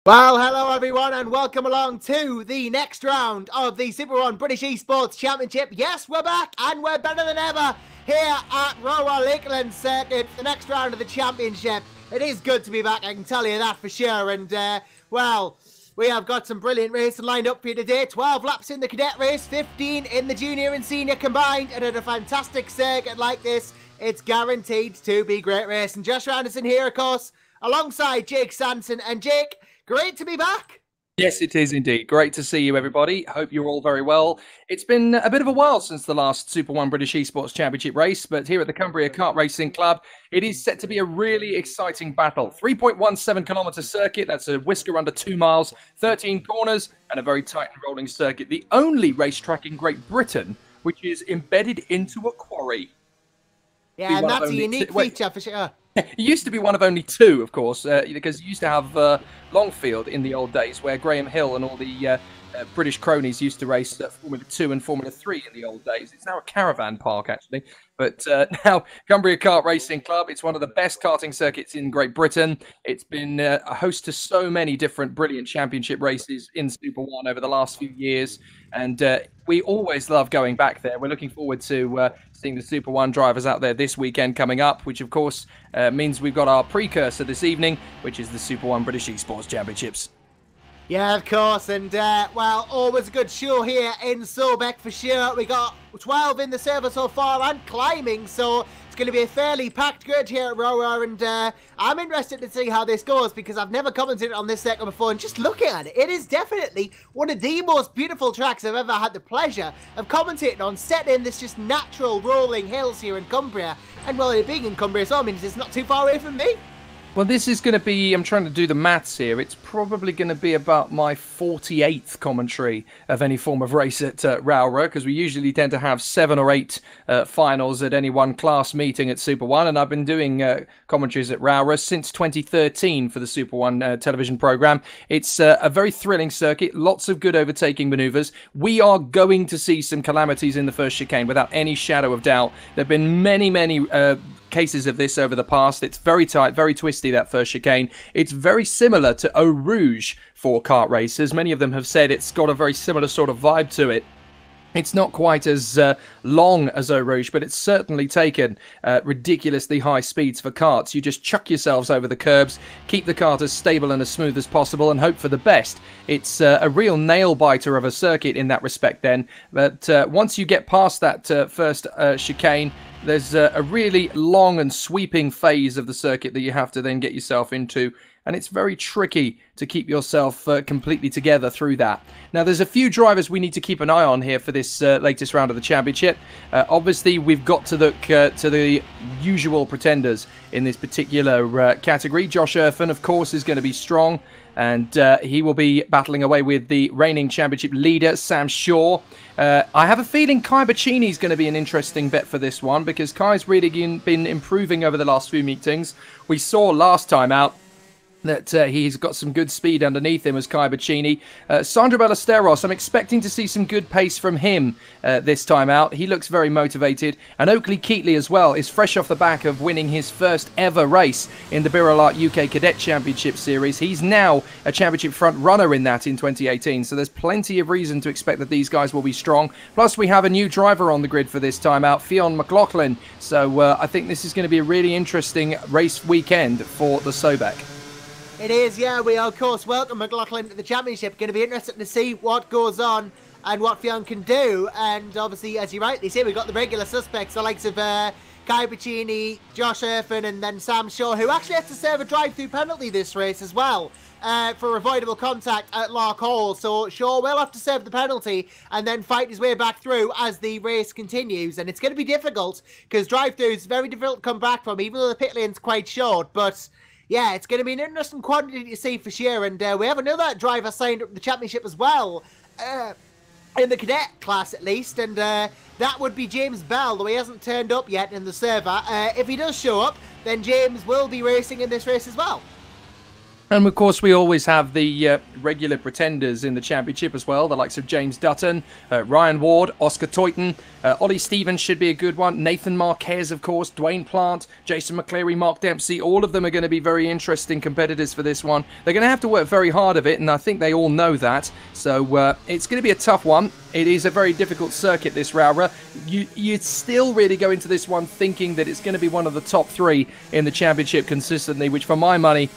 Well, hello everyone and welcome along to the next round of the Super 1 British Esports Championship. Yes, we're back and we're better than ever here at Rowrah Lakeland Circuit, the next round of the championship. It is good to be back, I can tell you that for sure. And, well, we have got some brilliant racing lined up for you today. 12 laps in the cadet race, 15 in the junior and senior combined. And at a fantastic circuit like this, it's guaranteed to be great racing. Josh Anderson here, of course, alongside Jake Sanson. And Jake, great to be back. Yes, it is indeed. Great to see you, everybody. Hope you're all very well. It's been a bit of a while since the last Super 1 British Esports Championship race, but here at the Cumbria Kart Racing Club, it is set to be a really exciting battle. 3.17-kilometre circuit, that's a whisker under 2 miles, 13 corners, and a very tight and rolling circuit. The only racetrack in Great Britain which is embedded into a quarry. Yeah, and that's a unique feature for sure. It used to be one of only two, of course, because you used to have Longfield in the old days, where Graham Hill and all the British cronies used to race Formula 2 and Formula 3 in the old days. It's now a caravan park, actually. But now, Cumbria Kart Racing Club, it's one of the best karting circuits in Great Britain. It's been a host to so many different brilliant championship races in Super 1 over the last few years. And we always love going back there. We're looking forward to seeing the Super 1 drivers out there this weekend coming up, which, of course, means we've got our precursor this evening, which is the Super 1 British Esports Championships. Yeah, of course, and, well, always a good show here in SoBEC for sure. We got 12 in the server so far and climbing, so it's going to be a fairly packed grid here at Rowrah, and I'm interested to see how this goes because I've never commented on this circuit before, and just looking at it, it is definitely one of the most beautiful tracks I've ever had the pleasure of commentating on, set in this just natural rolling hills here in Cumbria, and well, it being in Cumbria so means it's not too far away from me. Well, this is going to be, I'm trying to do the maths here, it's probably going to be about my 48th commentary of any form of race at Rowrah, because we usually tend to have 7 or 8 finals at any one class meeting at Super 1, and I've been doing commentaries at Rowrah since 2013 for the Super 1 television programme. It's a very thrilling circuit, lots of good overtaking manoeuvres. We are going to see some calamities in the first chicane, without any shadow of doubt. There have been many cases of this over the past. It's very tight, very twisty, that first chicane. It's very similar to Eau Rouge for kart racers. Many of them have said it's got a very similar sort of vibe to it. It's not quite as long as Eau Rouge, but it's certainly taken ridiculously high speeds for karts. You just chuck yourselves over the curbs, keep the kart as stable and as smooth as possible, and hope for the best. It's a real nail-biter of a circuit in that respect then. But once you get past that first chicane, there's a really long and sweeping phase of the circuit that you have to then get yourself into. And it's very tricky to keep yourself completely together through that. Now, there's a few drivers we need to keep an eye on here for this latest round of the championship. Obviously, we've got to look to the usual pretenders in this particular category. Josh Erfan, of course, is going to be strong. And he will be battling away with the reigning championship leader, Sam Shaw. I have a feeling Kai Bacchini is going to be an interesting bet for this one, because Kai's really been improving over the last few meetings. We saw last time out that he's got some good speed underneath him as Kai Bacchini. Sandro Ballesteros, I'm expecting to see some good pace from him this time out. He looks very motivated. And Oakley Keatley as well is fresh off the back of winning his first ever race in the Birolart UK Cadet Championship Series. He's now a championship front runner in that in 2018. So there's plenty of reason to expect that these guys will be strong. Plus we have a new driver on the grid for this time out, Fionn McLaughlin. So I think this is going to be a really interesting race weekend for the SoBEC. It is, yeah. We, of course, welcome McLaughlin to the championship. Going to be interesting to see what goes on and what Fionn can do. And obviously, as you rightly say, we've got the regular suspects, the likes of Kai Bacchini, Josh Erfan, and then Sam Shaw, who actually has to serve a drive-through penalty this race as well for avoidable contact at Lark Hall. So Shaw will have to serve the penalty and then fight his way back through as the race continues. And it's going to be difficult because drive-through is very difficult to come back from, even though the pit lane's quite short. But yeah, it's going to be an interesting quantity to see for sure. And we have another driver signed up for the championship as well, in the cadet class at least. And that would be James Bell, though he hasn't turned up yet in the server. If he does show up, then James will be racing in this race as well. And of course, we always have the regular pretenders in the championship as well, the likes of James Dutton, Ryan Ward, Oscar Toyton, Ollie Stevens should be a good one, Nathan Marquez, of course, Dwayne Plant, Jason McCleary, Mark Dempsey. All of them are going to be very interesting competitors for this one. They're going to have to work very hard of it, and I think they all know that. So it's going to be a tough one. It is a very difficult circuit, this Rowrah. You still really go into this one thinking that it's going to be one of the top 3 in the championship consistently, which for my money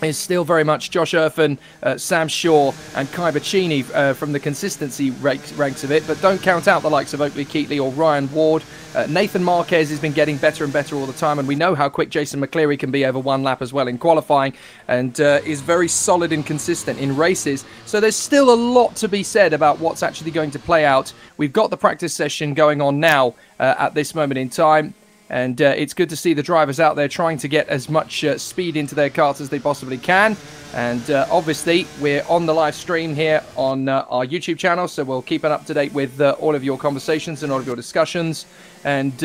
is still very much Josh Erfan, Sam Shaw and Kai Bacchini from the consistency ranks of it. But don't count out the likes of Oakley Keatley or Ryan Ward. Nathan Marquez has been getting better and better all the time, and we know how quick Jason McCleary can be over one lap as well in qualifying, and is very solid and consistent in races. So there's still a lot to be said about what's actually going to play out. We've got the practice session going on now at this moment in time. And it's good to see the drivers out there trying to get as much speed into their karts as they possibly can. And obviously, we're on the live stream here on our YouTube channel, so we'll keep it up to date with all of your conversations and all of your discussions. And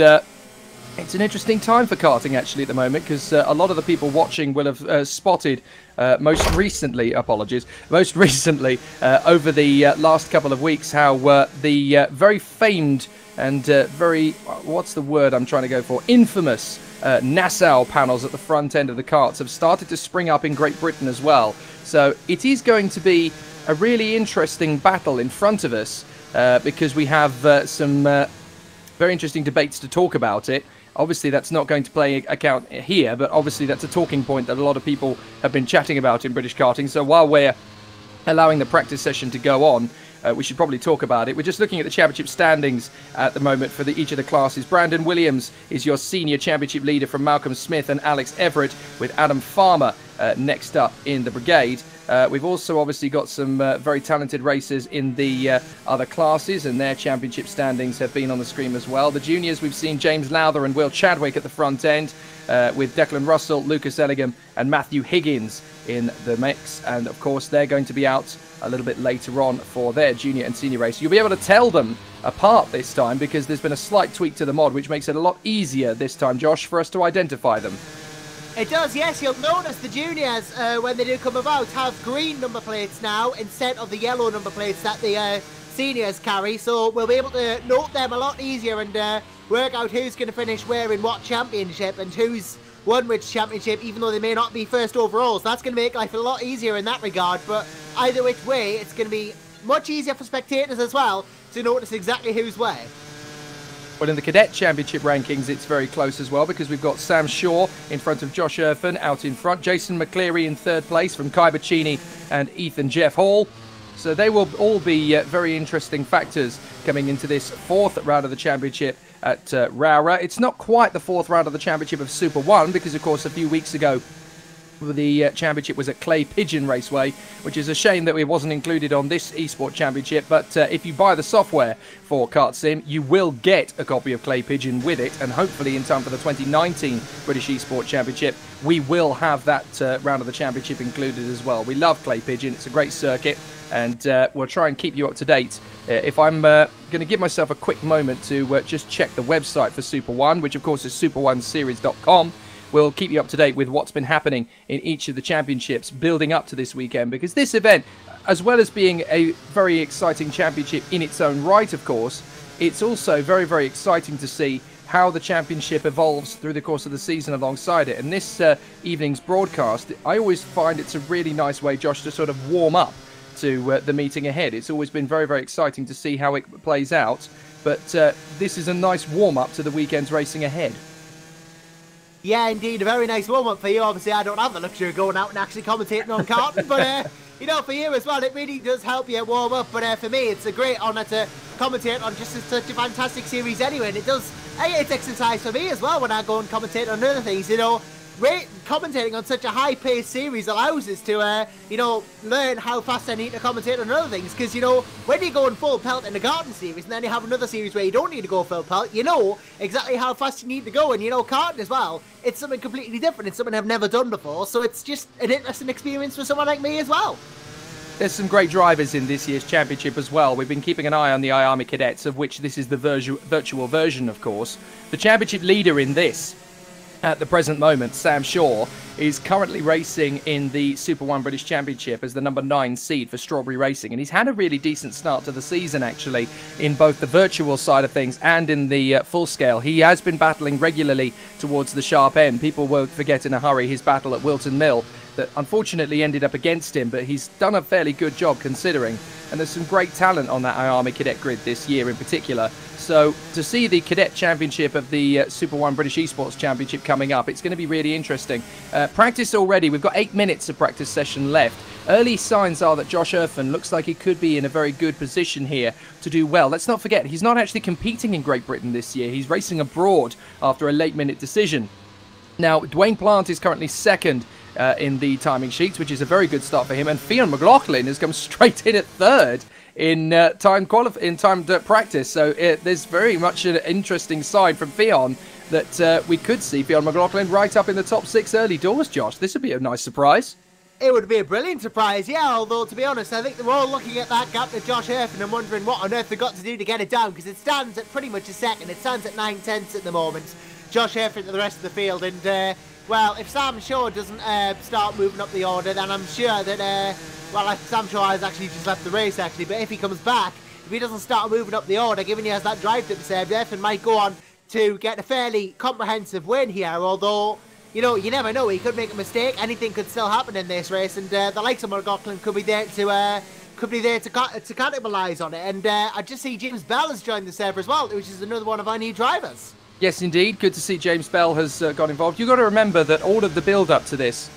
it's an interesting time for karting, actually, at the moment, because a lot of the people watching will have spotted most recently over the last couple of weeks how the very famed and what's the word I'm trying to go for? Infamous Nassau panels at the front end of the karts have started to spring up in Great Britain as well. So it is going to be a really interesting battle in front of us because we have some very interesting debates to talk about it. Obviously, that's not going to play account here, but obviously that's a talking point that a lot of people have been chatting about in British karting. So while we're allowing the practice session to go on, we should probably talk about it. We're just looking at the championship standings at the moment for each of the classes. Brandon Williams is your senior championship leader from Malcolm Smith and Alex Everett, with Adam Farmer next up in the brigade. We've also obviously got some very talented racers in the other classes, and their championship standings have been on the screen as well. The juniors, we've seen James Lowther and Will Chadwick at the front end, with Declan Russell, Lucas Ellingham and Matthew Higgins in the mix. And of course, they're going to be out a little bit later on for their junior and senior race. You'll be able to tell them apart this time because there's been a slight tweak to the mod, which makes it a lot easier this time, Josh, for us to identify them. It does, yes. You'll notice the juniors, when they do come about, have green number plates now instead of the yellow number plates that the seniors carry. So we'll be able to note them a lot easier and work out who's going to finish where in what championship and who's won which championship, even though they may not be first overall. So that's going to make life a lot easier in that regard. But either which way, it's going to be much easier for spectators as well to notice exactly who's where. Well, in the Cadet Championship rankings, it's very close as well because we've got Sam Shaw in front of Josh Erfan out in front. Jason McCleary in third place from Kai Bacchini and Ethan Jeff Hall. So they will all be very interesting factors coming into this fourth round of the championship at Rowrah. It's not quite the fourth round of the championship of Super 1 because, of course, a few weeks ago, the championship was at Clay Pigeon Raceway, which is a shame that it wasn't included on this eSport championship. But if you buy the software for KartSim, you will get a copy of Clay Pigeon with it. And hopefully in time for the 2019 British eSport Championship, we will have that round of the championship included as well. We love Clay Pigeon. It's a great circuit. And we'll try and keep you up to date. If I'm going to give myself a quick moment to just check the website for Super 1, which of course is super1series.com. We'll keep you up to date with what's been happening in each of the championships building up to this weekend, because this event, as well as being a very exciting championship in its own right, of course, it's also very, very exciting to see how the championship evolves through the course of the season alongside it. And this evening's broadcast, I always find it's a really nice way, Josh, to sort of warm up to the meeting ahead. It's always been very, very exciting to see how it plays out, but this is a nice warm-up to the weekend's racing ahead. Yeah, indeed, a very nice warm-up for you. Obviously, I don't have the luxury of going out and actually commentating on karting, but, you know, for you as well, it really does help you warm up. But for me, it's a great honour to commentate on just such a fantastic series anyway, and it does, it's exercise for me as well when I go and commentate on other things, you know. Commentating on such a high-paced series allows us to, you know, learn how fast I need to commentate on other things. Because, you know, when you go in full pelt in the karting series, and then you have another series where you don't need to go full pelt, you know exactly how fast you need to go. And, you know, karting as well, it's something completely different. It's something I've never done before. So it's just an interesting experience for someone like me as well. There's some great drivers in this year's championship as well. We've been keeping an eye on the iArmy Cadets, of which this is the virtual version, of course. The championship leader in this at the present moment, Sam Shaw is currently racing in the Super 1 British Championship as the number 9 seed for Strawberry Racing. And he's had a really decent start to the season, actually, in both the virtual side of things and in the full scale. He has been battling regularly towards the sharp end. People won't forget in a hurry his battle at Wilton Mill that unfortunately ended up against him, but he's done a fairly good job considering. And there's some great talent on that Army Cadet grid this year in particular. So to see the Cadet Championship of the Super 1 British eSports Championship coming up, it's going to be really interesting. Practice already. We've got 8 minutes of practice session left. Early signs are that Josh Erfan looks like he could be in a very good position here to do well. Let's not forget, he's not actually competing in Great Britain this year. He's racing abroad after a late-minute decision. Now, Dwayne Plant is currently second in the timing sheets, which is a very good start for him. And Fionn McLaughlin has come straight in at third in timed practice. So there's very much an interesting sign from Fionn that we could see Fionn McLaughlin right up in the top 6 early doors, Josh. This would be a nice surprise. It would be a brilliant surprise, yeah, although, to be honest, I think they're all looking at that gap to Josh Erfan and wondering what on earth they've got to do to get it down, because it stands at pretty much a second. It stands at 9/10 at the moment. Josh Erfan to the rest of the field, and, well, if Sam Shaw doesn't start moving up the order, then I'm sure that, well, Sam Shaw has actually just left the race, actually, but if he comes back, if he doesn't start moving up the order, given he has that drive to serve, Erfan might go on to get a fairly comprehensive win here, although, you know, you never know, he could make a mistake, anything could still happen in this race, and the likes of McLaughlin could be there to capitalise on it, and I just see James Bell has joined the server as well, which is another one of our new drivers. Yes, indeed. Good to see James Bell has got involved. You've got to remember that all of the build-up to this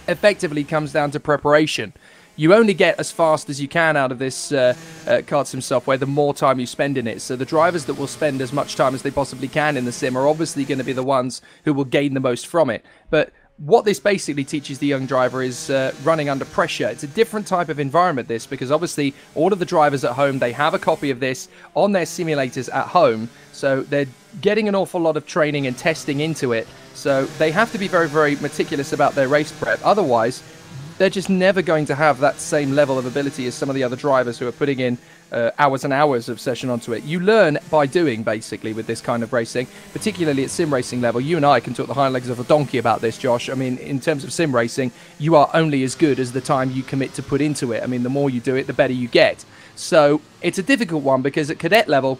effectively comes down to preparation. You only get as fast as you can out of this KartSim software the more time you spend in it. So the drivers that will spend as much time as they possibly can in the sim are obviously going to be the ones who will gain the most from it. But what this basically teaches the young driver is running under pressure. It's a different type of environment, this, because obviously all of the drivers at home, they have a copy of this on their simulators at home. So they're getting an awful lot of training and testing into it. So they have to be very, very meticulous about their race prep. Otherwise, they're just never going to have that same level of ability as some of the other drivers who are putting in hours and hours of session onto it. You learn by doing, basically, with this kind of racing, particularly at sim racing level. You and I can talk the hind legs of a donkey about this, Josh. I mean, in terms of sim racing, you are only as good as the time you commit to put into it. I mean, the more you do it, the better you get. So it's a difficult one because at cadet level,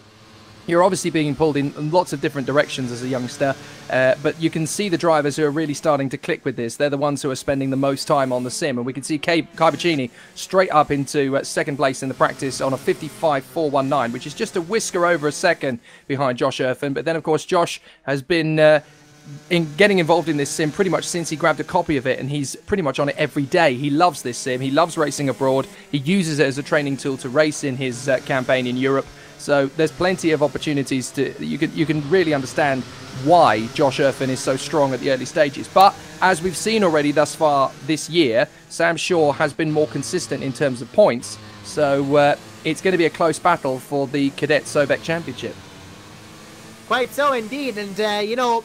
you're obviously being pulled in lots of different directions as a youngster, but you can see the drivers who are really starting to click with this. They're the ones who are spending the most time on the sim, and we can see Kai Bacchini straight up into second place in the practice on a 55.419, which is just a whisker over a second behind Josh Erfan. But then, of course, Josh has been getting involved in this sim pretty much since he grabbed a copy of it, and he's pretty much on it every day. He loves this sim. He loves racing abroad. He uses it as a training tool to race in his campaign in Europe. So there's plenty of opportunities to you can really understand why Josh Erfan is so strong at the early stages. But as we've seen already thus far this year, Sam Shaw has been more consistent in terms of points. So it's going to be a close battle for the Cadet SoBEC Championship. Quite so indeed, and you know,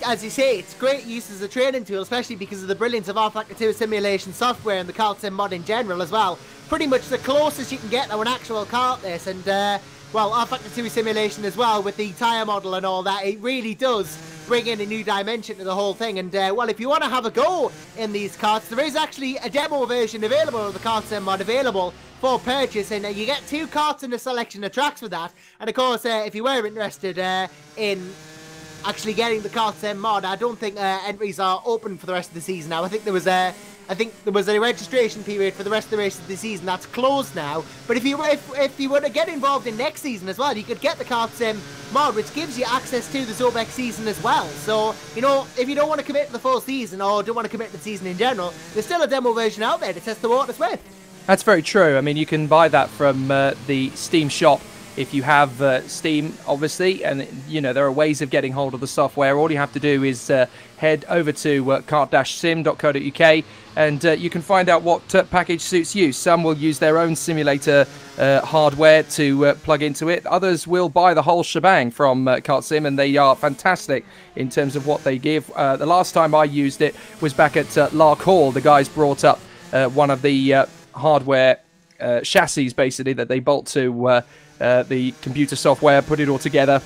as you say, it's great use as a training tool, especially because of the brilliance of rFactor 2 simulation software and the KartSim mod in general as well. Pretty much the closest you can get to an actual kart this, and well, rFactor 2 simulation as well with the tyre model and all that. It really does bring in a new dimension to the whole thing. And well, if you want to have a go in these karts, there is actually a demo version available of the KartSim mod available for purchase, and you get 2 karts and a selection of tracks for that. And of course, if you were interested in actually getting the KartSim mod, I don't think entries are open for the rest of the season now. I think there was a registration period for the rest of the race of the season that's closed now. But if you were to get involved in next season as well, you could get the KartSim mod, which gives you access to the SoBEC season as well. So, you know, if you don't want to commit to the full season or don't want to commit to the season in general, there's still a demo version out there to test the waters with. That's very true. I mean, you can buy that from the Steam shop if you have Steam, obviously, and you know there are ways of getting hold of the software. All you have to do is head over to kart-sim.co.uk, and you can find out what package suits you. Some will use their own simulator hardware to plug into it. Others will buy the whole shebang from KartSim, and they are fantastic in terms of what they give. The last time I used it was back at Lark Hall. The guys brought up one of the hardware chassis, basically, that they bolt to the computer software, put it all together,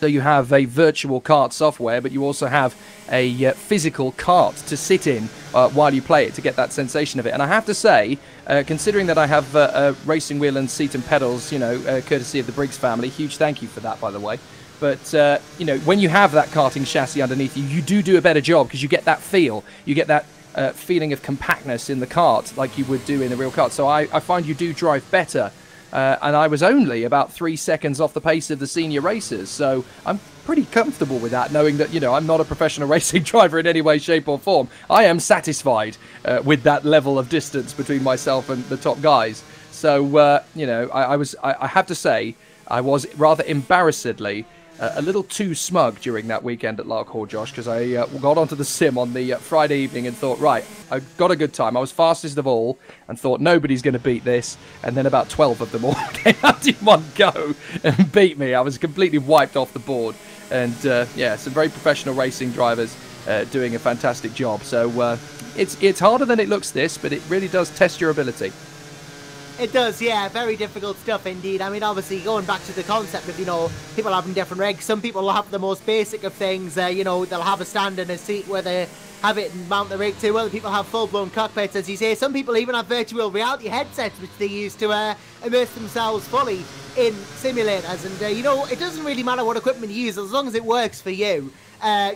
So you have a virtual kart software, but you also have a physical kart to sit in while you play it to get that sensation of it. And I have to say, considering that I have a racing wheel and seat and pedals, you know, courtesy of the Briggs family, huge thank you for that, by the way. But, you know, when you have that karting chassis underneath you, you do a better job because you get that feel. You get that feeling of compactness in the kart like you would do in a real kart. So I find you do drive better. And I was only about 3 seconds off the pace of the senior racers. So I'm pretty comfortable with that, knowing that, you know, I'm not a professional racing driver in any way, shape or form. I am satisfied with that level of distance between myself and the top guys. So, you know, I have to say, I was rather embarrassedly a little too smug during that weekend at Lark Hall, Josh, because I got onto the sim on the Friday evening and thought, right, I got a good time. I was fastest of all and thought nobody's going to beat this. And then about 12 of them all came out in one go and beat me. I was completely wiped off the board. And yeah, some very professional racing drivers doing a fantastic job. So it's harder than it looks, this, but it really does test your ability. It does, yeah. Very difficult stuff indeed. I mean, obviously, going back to the concept of, you know, people having different rigs. Some people will have the most basic of things. You know, they'll have a stand and a seat where they have it and mount the rig to. Other people have full-blown cockpits, as you say. Some people even have virtual reality headsets, which they use to immerse themselves fully in simulators. And, you know, it doesn't really matter what equipment you use, as long as it works for you.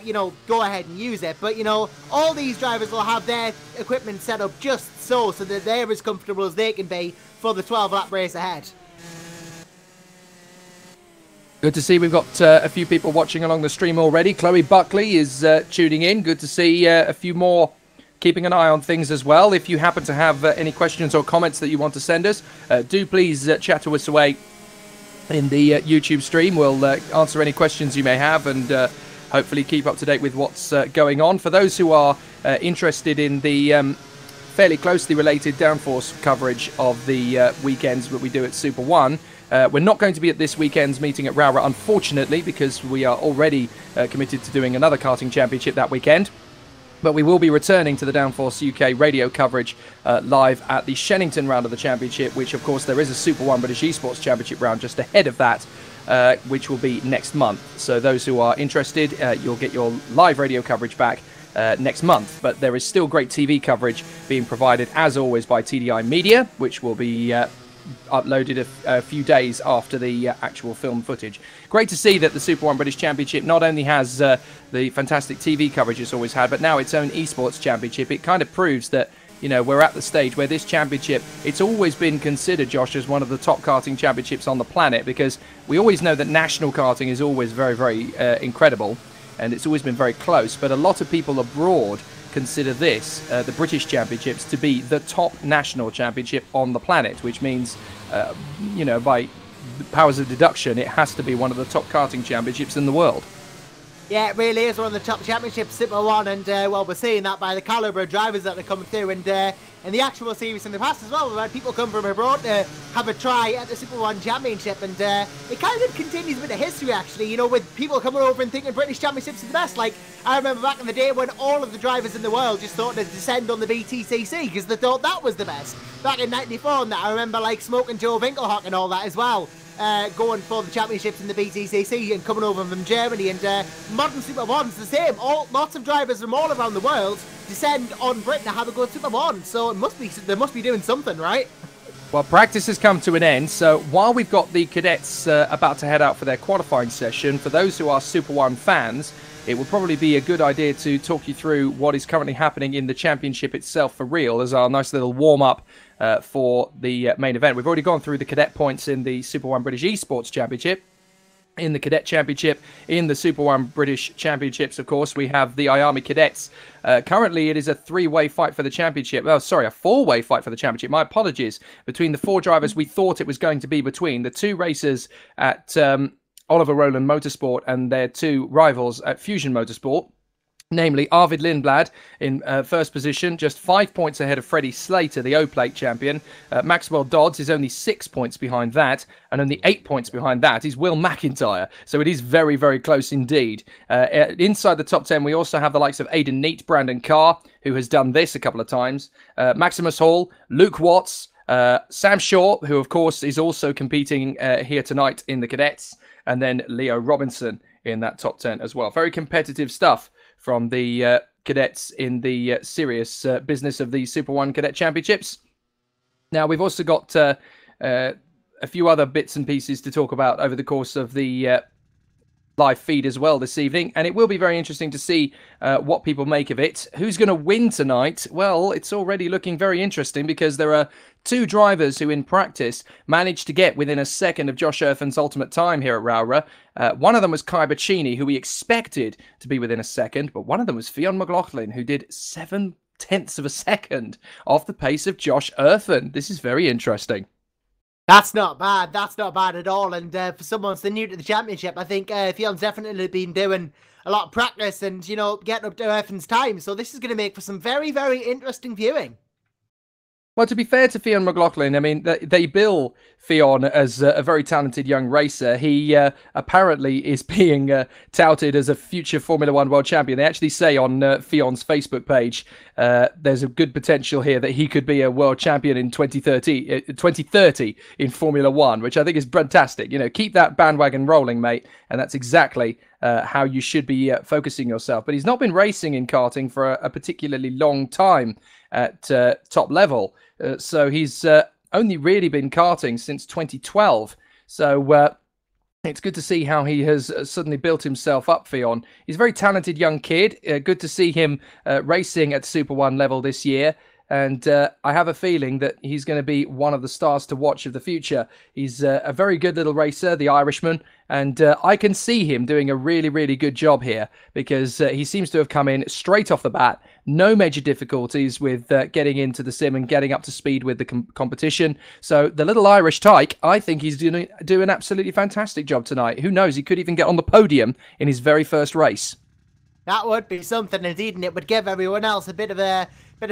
You know, go ahead and use it. But, you know, all these drivers will have their equipment set up just so that they're as comfortable as they can be for the 12-lap race ahead. Good to see we've got a few people watching along the stream already. Chloe Buckley is tuning in. Good to see a few more keeping an eye on things as well. If you happen to have any questions or comments that you want to send us, do please chat to us away in the YouTube stream. We'll answer any questions you may have and hopefully keep up to date with what's going on. For those who are interested in the fairly closely related downforce coverage of the weekends that we do at Super 1, we're not going to be at this weekend's meeting at Rowrah, unfortunately, because we are already committed to doing another karting championship that weekend. But we will be returning to the Downforce UK radio coverage live at the Shenington round of the championship, which, of course, there is a Super 1 British eSports Championship round just ahead of that, which will be next month. So those who are interested, you'll get your live radio coverage back next month. But there is still great TV coverage being provided, as always, by TDI Media, which will be uploaded a few days after the actual film footage. Great to see that the Super 1 British Championship not only has the fantastic TV coverage it's always had, but now its own eSports Championship. It kind of proves that, you know, we're at the stage where this championship, it's always been considered, Josh, as one of the top karting championships on the planet, because we always know that national karting is always very, very incredible, and it's always been very close, but a lot of people abroad consider this, the British Championships, to be the top national championship on the planet, which means, you know, by powers of deduction, it has to be one of the top karting championships in the world. Yeah, it really is one of the top championships, Super 1, and well, we're seeing that by the calibre of drivers that are coming through, and in the actual series in the past as well, we've had people come from abroad to have a try at the Super 1 Championship, and it kind of continues with the history, actually, you know, with people coming over and thinking British Championships are the best. Like, I remember back in the day when all of the drivers in the world just thought to descend on the BTCC because they thought that was the best. Back in '94 and that, I remember, like, Smoking Joe Winkelhock and all that as well. Going for the championships in the BTCC and coming over from Germany, and modern Super 1's the same. Lots of drivers from all around the world descend on Britain to have a go at Super 1, so they must be doing something, right? Well, practice has come to an end, so while we've got the cadets about to head out for their qualifying session, for those who are Super 1 fans, it would probably be a good idea to talk you through what is currently happening in the championship itself for real, as our nice little warm-up for the main event. We've already gone through the cadet points in the Super 1 British eSports Championship, in the Cadet Championship, in the Super 1 British Championships, of course, we have the IAMI Cadets. Currently, it is a three-way fight for the championship. Oh, sorry, a four-way fight for the championship. My apologies. Between the four drivers we thought it was going to be between, the two racers at Oliver Rowland Motorsport and their two rivals at Fusion Motorsport, namely Arvid Lindblad in first position, just 5 points ahead of Freddie Slater, the O-Plate champion. Maxwell Dodds is only 6 points behind that, and only 8 points behind that is Will McIntyre. So it is very, very close indeed. Inside the top 10, we also have the likes of Aidan Neat, Brandon Carr, who has done this a couple of times, Maximus Hall, Luke Watts, Sam Shaw, who of course is also competing here tonight in the cadets, and then Leo Robinson in that top 10 as well. Very competitive stuff from the cadets in the serious business of the Super 1 Cadet Championships. Now, we've also got a few other bits and pieces to talk about over the course of the live feed as well this evening, and it will be very interesting to see what people make of it. Who's going to win tonight? Well, it's already looking very interesting because there are two drivers who in practice managed to get within a second of Josh Erfen's ultimate time here at Rowrah. One of them was Kai Bacchini, who we expected to be within a second, but one of them was Fionn McLaughlin, who did 7/10 of a second off the pace of Josh Erfen. This is very interesting. That's not bad. That's not bad at all. And for someone that's new to the championship, I think Fionn's definitely been doing a lot of practice and, you know, getting up to Erfen's time. So this is going to make for some very, very interesting viewing. Well, to be fair to Fionn McLaughlin, I mean, they bill Fionn as a very talented young racer. He apparently is being touted as a future Formula One world champion. They actually say on Fionn's Facebook page, there's a good potential here that he could be a world champion in 2030 in Formula One, which I think is fantastic. You know, keep that bandwagon rolling, mate. And that's exactly how you should be focusing yourself. But he's not been racing in karting for a particularly long time at top level. So he's only really been karting since 2012. So it's good to see how he has suddenly built himself up, Fionn. He's a very talented young kid. Good to see him racing at Super 1 level this year. And I have a feeling that he's going to be one of the stars to watch of the future. He's a very good little racer, the Irishman. And I can see him doing a really, really good job here because he seems to have come in straight off the bat. No major difficulties with getting into the sim and getting up to speed with the competition. So the little Irish tyke, I think he's doing an absolutely fantastic job tonight. Who knows, he could even get on the podium in his very first race. That would be something indeed, and it would give everyone else a bit of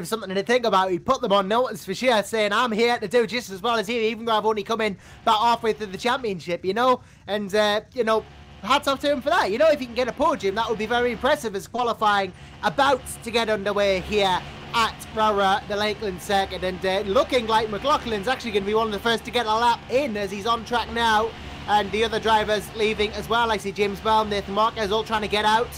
something to think about. He'd put them on notice for sure, saying, I'm here to do just as well as you, even though I've only come in about halfway through the championship, you know? And, you know, hats off to him for that. You know, if he can get a podium, that would be very impressive as qualifying about to get underway here at Rowrah, the Lakeland circuit. And looking like McLaughlin's actually going to be one of the first to get a lap in as he's on track now. And the other drivers leaving as well. I see James Bell, Nathan Marquez all trying to get out.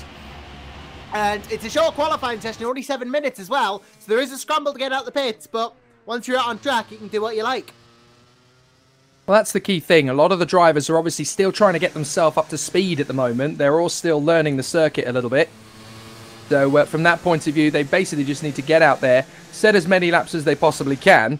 And it's a short qualifying session, only 7 minutes as well. So there is a scramble to get out the pits, but once you're out on track, you can do what you like. Well, that's the key thing. A lot of the drivers are obviously still trying to get themselves up to speed at the moment. They're all still learning the circuit a little bit. So from that point of view, they basically just need to get out there, set as many laps as they possibly can,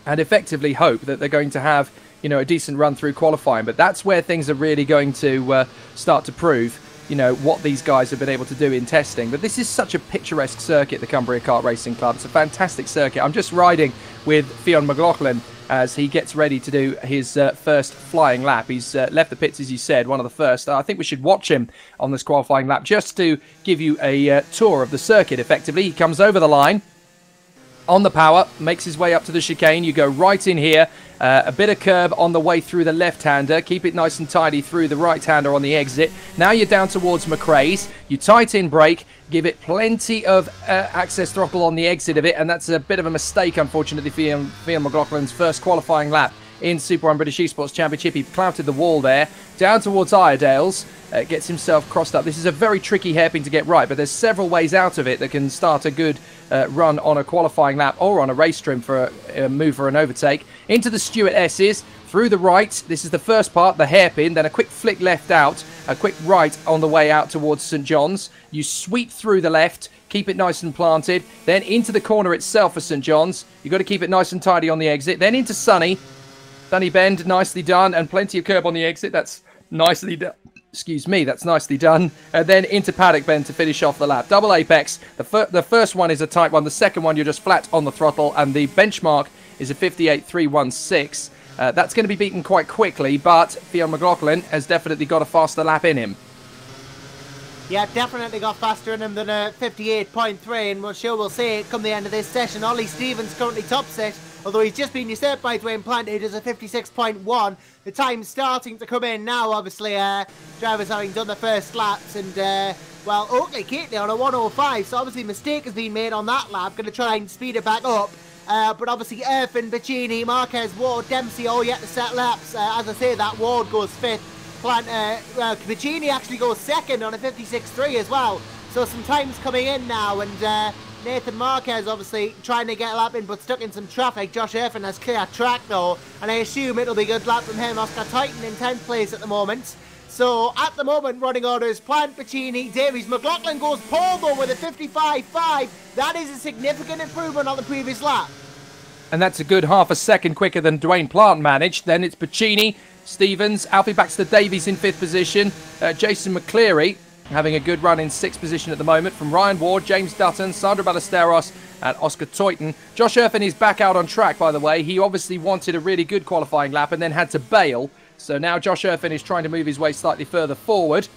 and effectively hope that they're going to have, you know, a decent run through qualifying. But that's where things are really going to start to prove, you know, what these guys have been able to do in testing. But this is such a picturesque circuit, the Cumbria Kart Racing Club. It's a fantastic circuit. I'm just riding with Fionn McLaughlin as he gets ready to do his first flying lap. He's left the pits, as you said, one of the first. I think we should watch him on this qualifying lap just to give you a tour of the circuit, effectively. He comes over the line on the power, makes his way up to the chicane. You go right in here. A bit of curb on the way through the left-hander. Keep it nice and tidy through the right-hander on the exit. Now you're down towards McRae's. You tight-in brake. Give it plenty of access throttle on the exit of it. And that's a bit of a mistake, unfortunately, for Fionn McLaughlin's first qualifying lap in Super 1 British eSports Championship. He clouted the wall there. Down towards Iredale's. Gets himself crossed up. This is a very tricky hairpin to get right, but there's several ways out of it that can start a good run on a qualifying lap or on a race trim for a move or an overtake. Into the Stuart S's, through the right. This is the first part, the hairpin, then a quick flick left out, a quick right on the way out towards St John's. You sweep through the left, keep it nice and planted, then into the corner itself for St John's. You've got to keep it nice and tidy on the exit, then into Sunny. Sunny Bend, nicely done, and plenty of curb on the exit. That's nicely done. Excuse me, that's nicely done. Then into Paddock Bend to finish off the lap. Double apex. The first one is a tight one. The second one, you're just flat on the throttle. And the benchmark is a 58.316. That's going to be beaten quite quickly, but Fionn McLaughlin has definitely got a faster lap in him. Yeah, definitely got faster in him than a 58.3, and we'll see it come the end of this session. Ollie Stevens currently top set, although he's just been usurped by Dwayne Plant, who does a 56.1. The time's starting to come in now, obviously, drivers having done the first laps, and, well, Oakley Keatley on a 105, so obviously a mistake has been made on that lap, going to try and speed it back up. But obviously Erfin, Bacchini, Marquez, Ward, Dempsey all yet to set laps. As I say, that Ward goes 5th. Piccini actually goes second on a 56.3 as well. So some time's coming in now, and Nathan Marquez obviously trying to get a lap in, but stuck in some traffic. Josh Irvin has clear track though, and I assume it'll be a good lap from him. Oscar Titan in 10th place at the moment. So at the moment, running orders: Plant, Piccini, Davies. McLaughlin goes pole though with a 55.5. That is a significant improvement on the previous lap. And that's a good half a second quicker than Dwayne Plant managed. Then it's Piccini, Stevens, Alfie Baxter Davies in 5th position. Jason McCleary having a good run in 6th position at the moment, from Ryan Ward, James Dutton, Sandro Ballesteros and Oscar Toyton. Josh Irvin is back out on track, by the way. He obviously wanted a really good qualifying lap and then had to bail. So now Josh Irvin is trying to move his way slightly further forward.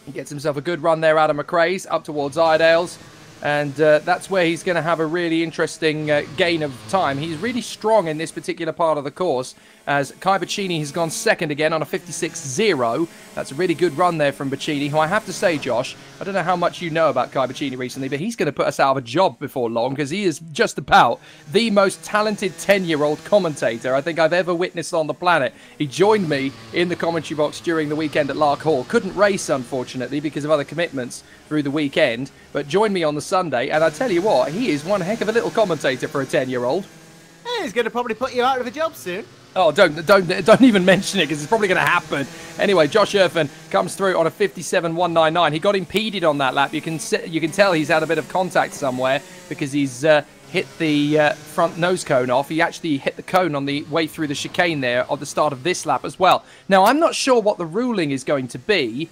He gets himself a good run there out of McRae's up towards Iredale's. And that's where he's going to have a really interesting gain of time. He's really strong in this particular part of the course, as Kai Piccini has gone second again on a 56.0. That's a really good run there from Piccini, who I have to say, Josh, I don't know how much you know about Kai Piccini recently, but he's going to put us out of a job before long, because he is just about the most talented 10-year-old commentator I think I've ever witnessed on the planet. He joined me in the commentary box during the weekend at Lark Hall. Couldn't race, unfortunately, because of other commitments through the weekend, but joined me on the Sunday, and I tell you what, he is one heck of a little commentator for a 10-year-old. He's going to probably put you out of a job soon. Oh, don't even mention it, because it's probably going to happen. Anyway, Josh Irvin comes through on a 57.199. He got impeded on that lap. You can tell he's had a bit of contact somewhere, because he's hit the front nose cone off. He actually hit the cone on the way through the chicane there at the start of this lap as well. Now, I'm not sure what the ruling is going to be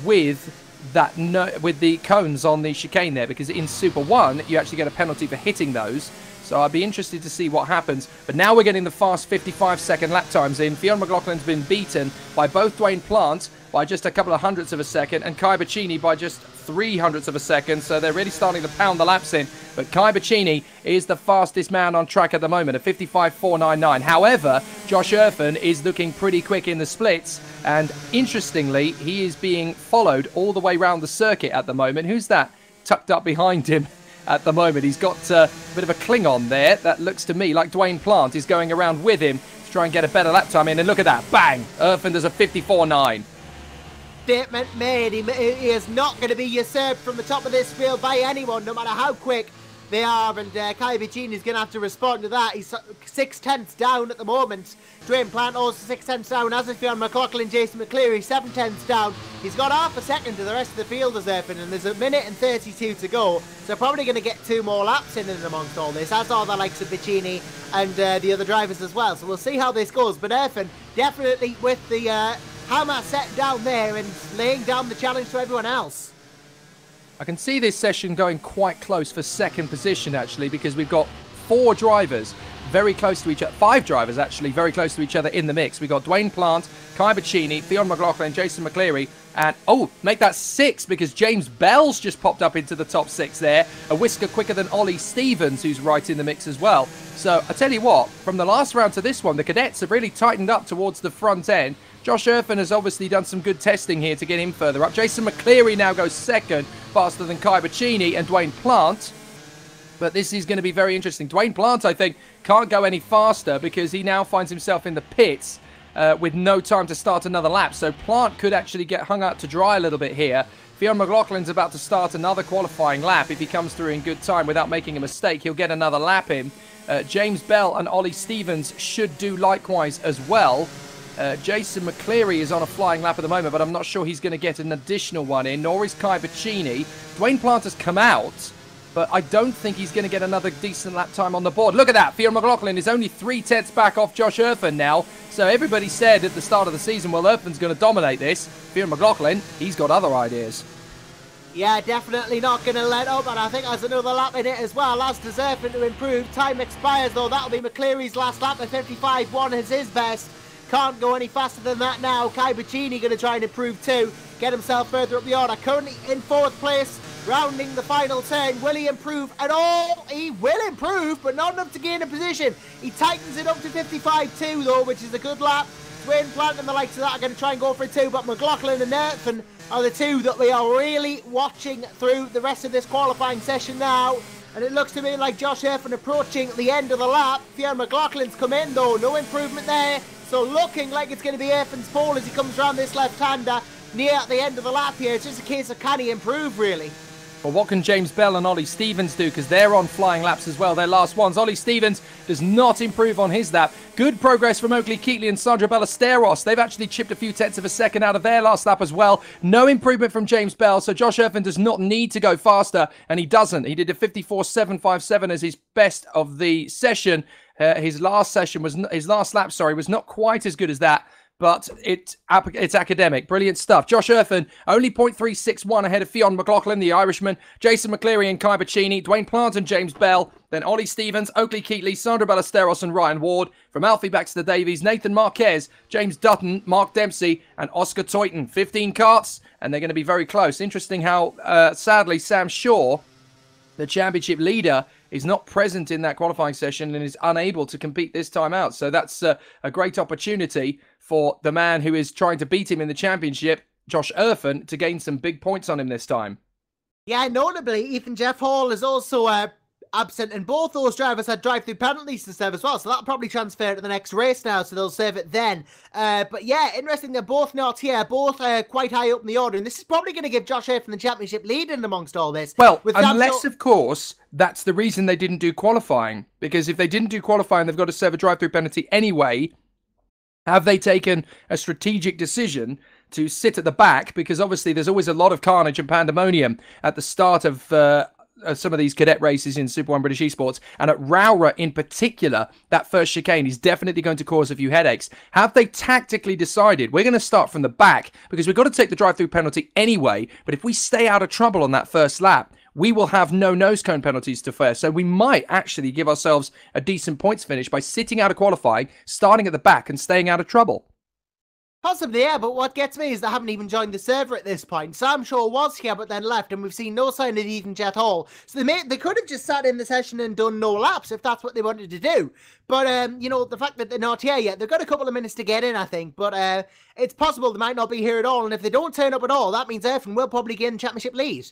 with with the cones on the chicane there, because in Super 1 you actually get a penalty for hitting those. So I'd be interested to see what happens. But now we're getting the fast 55-second lap times in. Fionn McLaughlin's been beaten by both Dwayne Plant by just a couple of hundredths of a second, and Kai Piccini by just 0.03 of a second. So they're really starting to pound the laps in. But Kai Piccini is the fastest man on track at the moment, at 55.499. However, Josh Irvin is looking pretty quick in the splits. And interestingly, he is being followed all the way around the circuit at the moment. Who's that tucked up behind him at the moment? He's got a bit of a Klingon there. That looks to me like Dwayne Plant is going around with him to try and get a better lap time in. And look at that. Bang! Irvin does a 54.9. Statement made. He is not going to be usurped from the top of this field by anyone, no matter how quick they are. And Kai Piccini is going to have to respond to that. He's 6/10 down at the moment. Dwayne Plant also 6/10 down, as is Fionn McLaughlin. Jason McCleary 7/10 down. He's got half a second to the rest of the field as Irvin, and there's 1:32 to go. So probably going to get 2 more laps in and amongst all this, as are the likes of Piccini and the other drivers as well. So we'll see how this goes. But Irvin definitely with the hammer set down there and laying down the challenge to everyone else. I can see this session going quite close for second position, actually, because we've got 4 drivers very close to each other. 5 drivers, actually, very close to each other in the mix. We've got Dwayne Plant, Kai Piccini, Fionn McLaughlin, Jason McCleary, and, oh, make that 6, because James Bell's just popped up into the top 6 there. A whisker quicker than Ollie Stevens, who's right in the mix as well. So, I tell you what, from the last round to this one, the cadets have really tightened up towards the front end. Josh Irvin has obviously done some good testing here to get him further up. Jason McCleary now goes second, faster than Kai Piccini and Dwayne Plant. But this is going to be very interesting. Dwayne Plant, I think, can't go any faster because he now finds himself in the pits with no time to start another lap. So Plant could actually get hung out to dry a little bit here. Fionn McLaughlin's about to start another qualifying lap. If he comes through in good time without making a mistake, he'll get another lap in. James Bell and Ollie Stevens should do likewise as well. Jason McCleary is on a flying lap at the moment, but I'm not sure he's going to get an additional one in, nor is Kai Piccini. Dwayne Plant has come out, but I don't think he's going to get another decent lap time on the board. Look at that. Fionn McLaughlin is only 3/10 back off Josh Irvin now. So everybody said at the start of the season, well, Irvin's going to dominate this. Fionn McLaughlin, he's got other ideas. Yeah, definitely not going to let up, and I think there's another lap in it as well. As does Irvin to improve. Time expires, though. That'll be McCleary's last lap at 55.1 is his best. Can't go any faster than that now. Kai Piccini going to try and improve too. Get himself further up the order. Currently in 4th place. Rounding the final turn. Will he improve at all? He will improve, but not enough to gain a position. He tightens it up to 55.2 though, which is a good lap. Dwayne Plant and the likes of that are going to try and go for it too, but McLaughlin and Irvin are the 2 that we are really watching through the rest of this qualifying session now. And it looks to me like Josh Irvin approaching the end of the lap. Fionn McLaughlin's come in though, no improvement there. So looking like it's going to be Erfin's pole as he comes around this left-hander near the end of the lap here. It's just a case of can he improve, really. Well, what can James Bell and Ollie Stevens do? Because they're on flying laps as well. Their last ones. Ollie Stevens does not improve on his lap. Good progress from Oakley Keatley and Sandro Ballesteros. They've actually chipped a few tenths of a second out of their last lap as well. No improvement from James Bell. So Josh Erfin does not need to go faster, and he doesn't. He did a 54.757 as his best of the session. His last lap was not quite as good as that. But it's academic. Brilliant stuff. Josh Erfin, only 0.361 ahead of Fionn McLaughlin, the Irishman, Jason McCleary and Kai Bacchini, Dwayne Plant and James Bell, then Ollie Stevens, Oakley Keatley, Sandro Ballesteros and Ryan Ward. From Alfie Baxter Davies, Nathan Marquez, James Dutton, Mark Dempsey and Oscar Toyton. 15 karts, and they're going to be very close. Interesting how, sadly, Sam Shaw, the championship leader, is not present in that qualifying session and is unable to compete this time out. So that's a great opportunity for the man who is trying to beat him in the championship, Josh Erfin, to gain some big points on him this time. Yeah, notably, Ethan Jeff Hall is also absent, and both those drivers had drive-through penalties to serve as well, so that'll probably transfer to the next race now, so they'll serve it then. But yeah, interesting, they're both not here, both quite high up in the order, and this is probably going to give Josh Erfin the championship lead in amongst all this. Well, unless, of course, that's the reason they didn't do qualifying, because if they didn't do qualifying, they've got to serve a drive-through penalty anyway. Have they taken a strategic decision to sit at the back? Because obviously there's always a lot of carnage and pandemonium at the start of some of these cadet races in Super 1 British eSports. And at Rowrah in particular, that first chicane is definitely going to cause a few headaches. Have they tactically decided, we're going to start from the back because we've got to take the drive-through penalty anyway, but if we stay out of trouble on that first lap, we will have no nose cone penalties to fare. So we might actually give ourselves a decent points finish by sitting out of qualifying, starting at the back and staying out of trouble. Possibly, yeah, but what gets me is they haven't even joined the server at this point. Sam Shaw was here but then left, and we've seen no sign of Ethan Jet Hall. So they could have just sat in the session and done no laps if that's what they wanted to do. But, you know, the fact that they're not here yet, they've got a couple of minutes to get in, I think. But it's possible they might not be here at all, and if they don't turn up at all, that means Erfin will probably gain championship lead.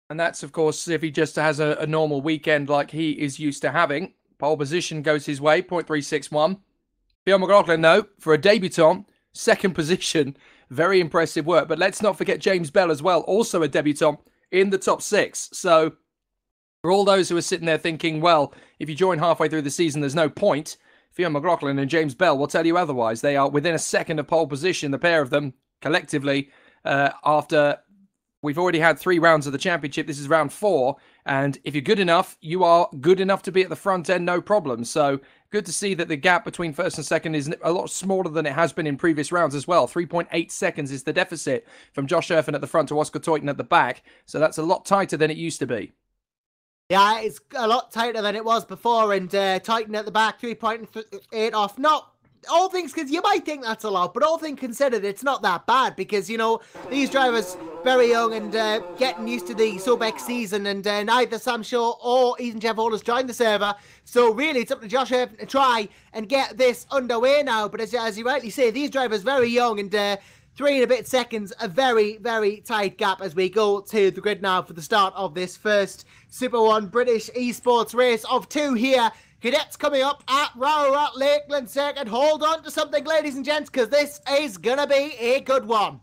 And that's, of course, if he just has a normal weekend like he is used to having. Pole position goes his way, 0.361. Fionn McLaughlin, though, for a debutant, second position, very impressive work. But let's not forget James Bell as well, also a debutant in the top 6. So for all those who are sitting there thinking, well, if you join halfway through the season, there's no point, Fionn McLaughlin and James Bell will tell you otherwise. They are within a second of pole position, the pair of them, collectively, after we've already had 3 rounds of the championship. This is round 4. And if you're good enough, you are good enough to be at the front end, no problem. So good to see that the gap between first and second is a lot smaller than it has been in previous rounds as well. 3.8 seconds is the deficit from Josh Erfin at the front to Oscar Toyton at the back. So that's a lot tighter than it used to be. Yeah, it's a lot tighter than it was before. And Toyton at the back, 3.8 off. Not all things, because you might think that's a lot, but all things considered, it's not that bad because, you know, these drivers very young and getting used to the SoBEC season, and neither Sam Shaw or Ethan Jeff Hall has joined the server. So really, it's up to Josh Erfin to try and get this underway now. But as you rightly say, these drivers very young, and 3 and a bit seconds, a very, very tight gap as we go to the grid now for the start of this first Super 1 British eSports race of 2 here. Cadets coming up at Rowrah Lakeland Circuit. Hold on to something, ladies and gents, because this is going to be a good one.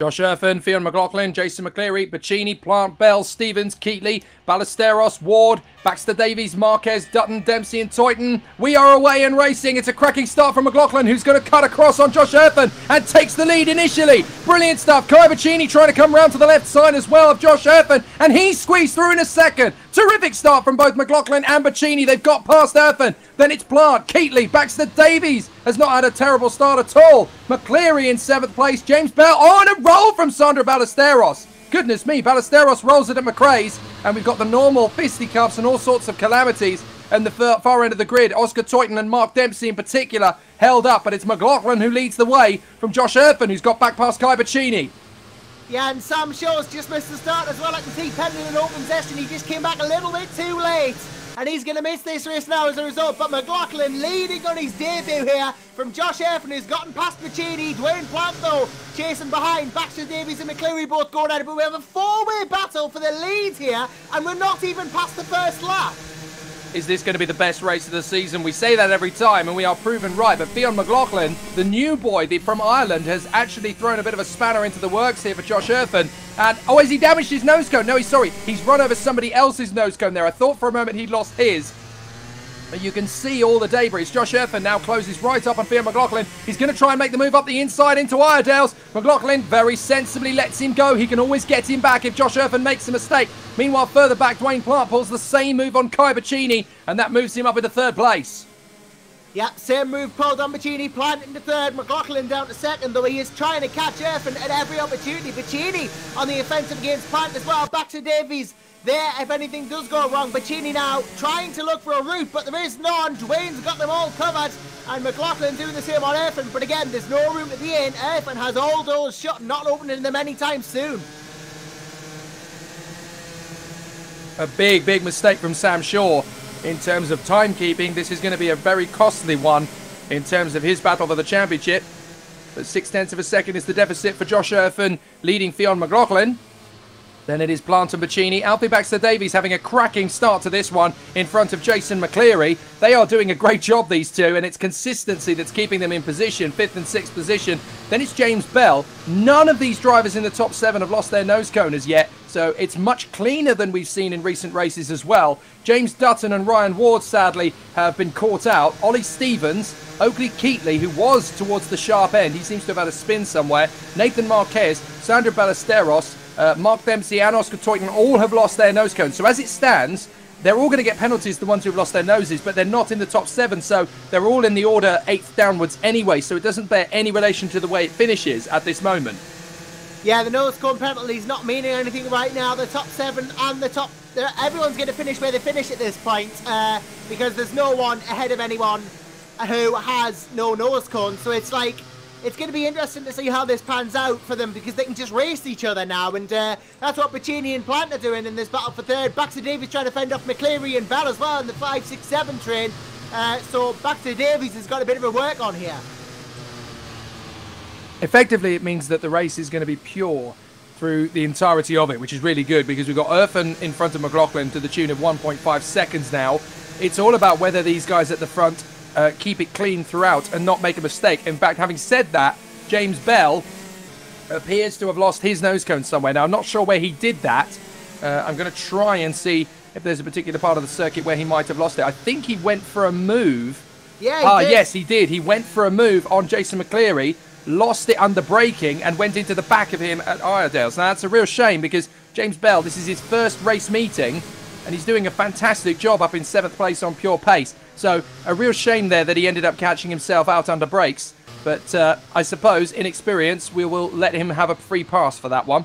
Josh Erfin, Fionn McLaughlin, Jason McCleary, Bacchini, Plant, Bell, Stevens, Keatley, Ballesteros, Ward, Baxter Davies, Marquez, Dutton, Dempsey and Toyton. We are away and racing. It's a cracking start from McLaughlin, who's going to cut across on Josh Erfin and takes the lead initially. Brilliant stuff. Kai Bacchini trying to come round to the left side as well of Josh Erfin, and he squeezed through in a second. Terrific start from both McLaughlin and Bacchini. They've got past Erfin. Then it's Plant, Keatley, Baxter Davies has not had a terrible start at all. McCleary in 7th place. James Bell on a roll from Sandro Ballesteros. Goodness me, Ballesteros rolls it at McRae's, and we've got the normal fisticuffs and all sorts of calamities. And the far end of the grid, Oscar Toyton and Mark Dempsey in particular held up, but it's McLaughlin who leads the way from Josh Erfin, who's got back past Kai Bacchini. Yeah, and Sam Shaw's just missed the start as well. I can see pending an open session. He just came back a little bit too late, and he's going to miss this race now as a result. But McLaughlin leading on his debut here from Josh Erfin, who's gotten past Bacchini. Dwayne Plant, though, chasing behind. Baxter Davies and McCleary both going at it. But we have a 4-way battle for the lead here, and we're not even past the first lap. is this going to be the best race of the season? We say that every time, and we are proven right. But Fionn McLaughlin, the new boy from Ireland, has actually thrown a bit of a spanner into the works here for Josh Erfan. And, oh, has he damaged his nose cone? No, he's run over somebody else's nose cone there. I thought for a moment he'd lost his. But you can see all the debris. Josh Erfan now closes right up on Fionn McLaughlin. He's going to try and make the move up the inside into Iredale's. McLaughlin very sensibly lets him go. He can always get him back if Josh Erfan makes a mistake. Meanwhile, further back, Dwayne Plant pulls the same move on Kai Bacchini, and that moves him up into third place. Yeah, same move pulled on Bacchini, Plant into third, McLaughlin down to second, though he is trying to catch Erfan at every opportunity. Bacchini on the offensive against Plant as well. Back to Davies there if anything does go wrong. Bacchini now trying to look for a route, but there is none. Dwayne's got them all covered, and McLaughlin doing the same on Erfan. But again, there's no room at the end. Erfan has all doors shut, not opening them anytime soon. A big mistake from Sam Shaw in terms of timekeeping. This is going to be a very costly one in terms of his battle for the championship. But 0.6 of a second is the deficit for Josh Erfan, leading Fionn McLaughlin. Then it is Plant and Bacchini. Alfie Baxter-Davies having a cracking start to this one in front of Jason McCleary. They are doing a great job, these two, and it's consistency that's keeping them in position, 5th and 6th position. Then it's James Bell. None of these drivers in the top 7 have lost their nose cone as yet, so it's much cleaner than we've seen in recent races as well. James Dutton and Ryan Ward, sadly, have been caught out. Ollie Stevens, Oakley Keatley, who was towards the sharp end, he seems to have had a spin somewhere. Nathan Marquez, Sandra Ballesteros, Mark Dempsey and Oscar Toyton all have lost their nose cones. So as it stands, they're all going to get penalties, the ones who've lost their noses, but they're not in the top 7, so they're all in the order 8th downwards anyway, so it doesn't bear any relation to the way it finishes at this moment. Yeah, the nose cone penalty's not meaning anything right now. The top 7 and the top... everyone's going to finish where they finish at this point, because there's no one ahead of anyone who has no nose cone, so it's like... It's going to be interesting to see how this pans out for them, because they can just race each other now, and that's what Bacchini and Plant are doing in this battle for third. Baxter-Davies trying to fend off McCleary and Bell as well in the 5, 6, 7 train. So Baxter-Davies has got a bit of a work on here. Effectively, it means that the race is going to be pure through the entirety of it, which is really good, because we've got Erfan in front of McLaughlin to the tune of 1.5 seconds now. It's all about whether these guys at the front keep it clean throughout and not make a mistake. In fact, having said that, James Bell appears to have lost his nose cone somewhere. Now, I'm not sure where he did that. I'm going to try and see if there's a particular part of the circuit where he might have lost it. I think he went for a move. Yeah, he did. Yes, he did. He went for a move on Jason McCleary, lost it under braking, and went into the back of him at Iredale's. Now, that's a real shame, because James Bell, this is his first race meeting, and he's doing a fantastic job up in 7th place on pure pace. So, a real shame there that he ended up catching himself out under brakes. But I suppose, in experience, we will let him have a free pass for that one.